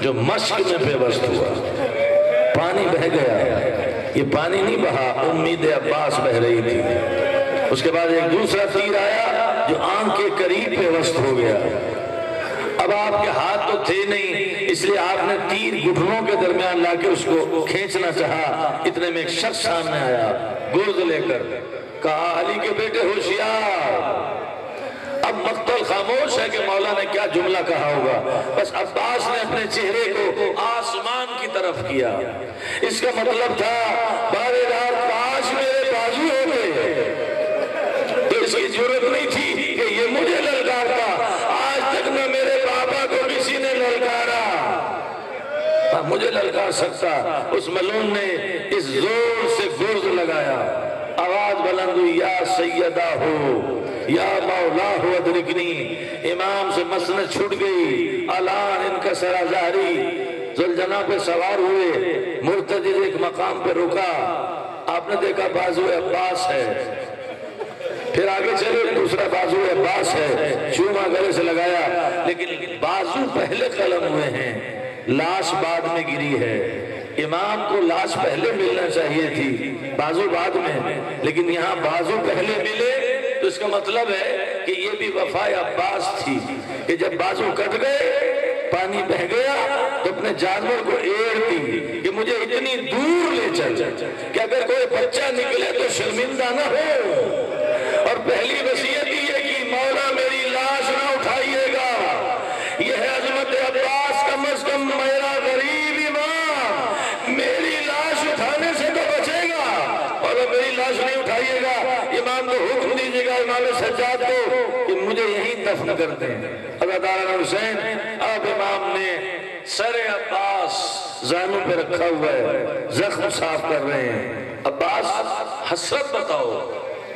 جو مشک میں پیوست ہوا، پانی بہہ گیا۔ یہ پانی نہیں بہا، امید عباس بہ رہی تھی۔ اس کے بعد ایک دوسرا تیر آیا جو آنکھ کے قریب پیوست ہو گیا۔ اب آپ کے ہاتھ تو تھے نہیں، اس لیے آپ نے تیر گھٹنوں کے درمیان لا کے اس کو کھینچنا چاہا، اتنے میں ایک شخص سامنے آیا گرز لے کر، کہا علی کے بیٹے ہوشیار۔ اب مقتل خاموش ہے کہ مولا نے کیا جملہ کہا ہوگا، بس عباس نے اپنے چہرے کو آسمان کی طرف کیا، اس کا مطلب تھا بارے رات کاش میرے بازو ہوتے، تو اس کی ضرورت نہیں تھی کہ یہ مجھے للکارتا، آج تک نہ میرے بابا کو کسی نے للکارا، مجھے للکار سکتا۔ اس ملعون نے اس زور سے گرز لگایا، آواز بلند ہوئی، یا سیدہ ہو یا مولا ہو ادرکنی۔ امام سے مسند چھوٹ گئی، الان ان کا سرا ظاہری، ذوالجناح پہ سوار ہوئے، مرتجز ایک مقام پہ رکا، آپ نے دیکھا بازو عباس ہے، پھر آگے چلے دوسرا بازو عباس ہے، چوما گلے سے لگایا، لیکن بازو پہلے قلم ہوئے ہیں، لاش بعد میں گری ہے۔ امام کو لاش پہلے ملنا چاہیے تھی، بازو بعد میں، لیکن یہاں بازو پہلے ملے تو اس کا مطلب ہے کہ یہ بھی وفا عباس تھی کہ جب بازو کٹ گئے، پانی بہہ گیا تو اپنے جانور کو ایڑ دی کہ مجھے اتنی دور لے چل کہ اگر کوئی بچہ نکلے تو شرمندہ نہ ہو، اور پہلی وصیت یہ کہ مولا میری لاش نہ اٹھائیے گا۔ یہ ہے عظمت عباس، کم از کم میرا غریب امام میری لاش اٹھانے سے تو بچے گا، اور میری لاش نہیں اٹھائیے گا امام کو حکم دیجیے گا، امام سجاد کو، کہ مجھے یہیں دفن کر دیں۔ عزاداران حسین اب امام نے سر عباس زانوں پہ رکھا ہوا ہے، زخم صاف کر رہے ہیں۔ عباس حسرت بتاؤ،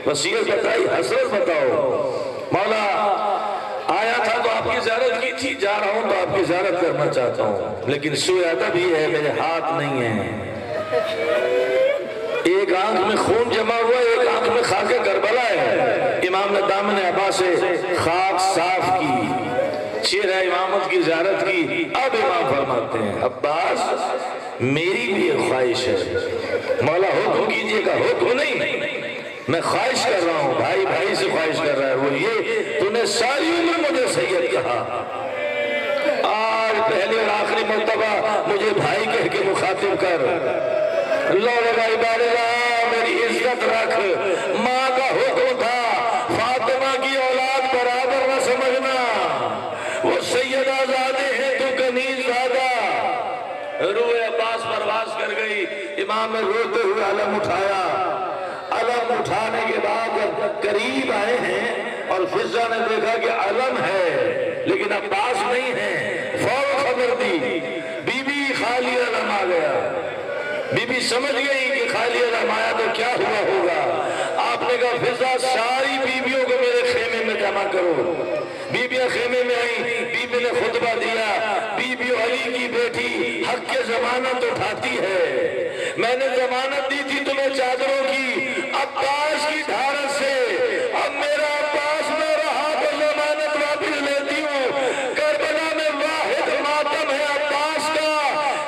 وصیت بتائی، حسرت بتاؤ، مولا آیا تھا تو آپ کی زیارت کی تھی، جا رہا ہوں تو آپ کی زیارت کرنا چاہتا ہوں، لیکن سوء ادب ہی ہے، میرے ہاتھ نہیں ہیں، ایک آنکھ میں خون جمع ہوا، ایک آنکھ میں خاک کربلا ہے۔ امام نے دامن عباس سے خاک صاف کی، چہرہ امامت کی زیارت کی۔ اب امام فرماتے ہیں عباس میری بھی ایک خواہش ہے، مولا حکم کیجئے گا، حکم نہیں، میں خواہش کر رہا ہوں، بھائی بھائی سے خواہش کر رہا ہے، وہ یہ تو نے ساری عمر مجھے سید کہا، آج پہلی اور آخری مرتبہ مجھے بھائی کہہ کے مخاطب کر، اللہ لگائی بارے میری عزت رکھ، ماں کا حکم تھا فاطمہ کی اولاد برابر نہ سمجھنا، وہ سیدہ زادے ہیں تو کنیز زادہ۔ روح عباس پرواز کر گئی، امام نے روتے ہوئے علم اٹھایا، علم اٹھانے کے بعد جب قریب آئے ہیں اور فضہ نے دیکھا کہ علم ہے لیکن عباس نہیں ہے، فوراً خبر دی، بی بی خالیہ رحم آ گیا۔ بی بی سمجھ گئی کہ خالی رحم آیا تو کیا ہوا ہوگا۔ آپ نے کہا فضا ساری بیویوں کو میرے خیمے میں جمع کرو۔ بیویاں خیمے میں آئیں، بی بی نے خطبہ دیا، بی بی علی کی بیٹی حق کے ضمانت اٹھاتی ہے۔ میں نے ضمانت دی تھی تمہیں چادروں کی، عباس کی دھارت سے، اب میرا عباس نہ رہا تو ضمانت واپس لیتی ہوں۔ کربلا میں واحد ماتم ہے عباس کا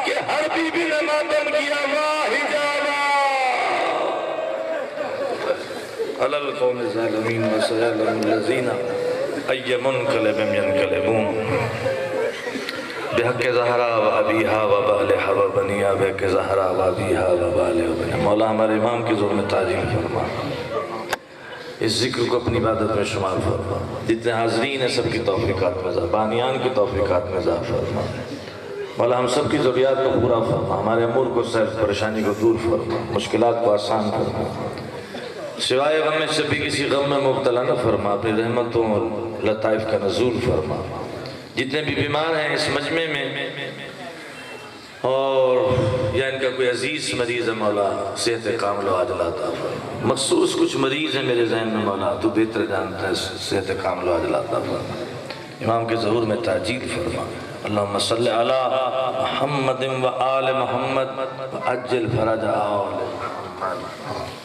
کہ ہر بی بی نے ماتم کیا، واحجابا علی القوم الظالمین وسيعلم الذین ای منقلب ینقلبون بحق زہرا و ابیہا و بالہا و بنیہا بحق زہرا و ابیہا و بالہا و بنیہا۔ مولا ہمارے امام کی ظلم تعظیم فرما، اس ذکر کو اپنی عبادت میں شمار فرما، جتنے حاضرین ہیں سب کی توفیقات میں اضافہ، بانیان کی توفیقات میں اضافہ فرما۔ مولا ہم سب کی ضروریات کو پورا فرما، ہمارے امور کو سیف پریشانی کو دور فرما، مشکلات کو آسان فرما، سوائے غم میں سے بھی کسی غم میں مبتلا نہ فرما، اپنی رحمتوں اور لطائف کا نزول فرما۔ جتنے بھی بیمار ہیں اس مجمع میں اور یا ان کا کوئی عزیز مریض ہے مولا صحت کامل و عاجلہ عطا فرما۔ مخصوص کچھ مریض ہیں میرے ذہن میں مولا، تو بہتر جانتا ہے، صحت کامل و عاجلہ عطا فرما، امام کے ظہور میں تعجیل فرما۔ اللہم صلی علی محمد و آل محمد و عجل فرج آل محمد۔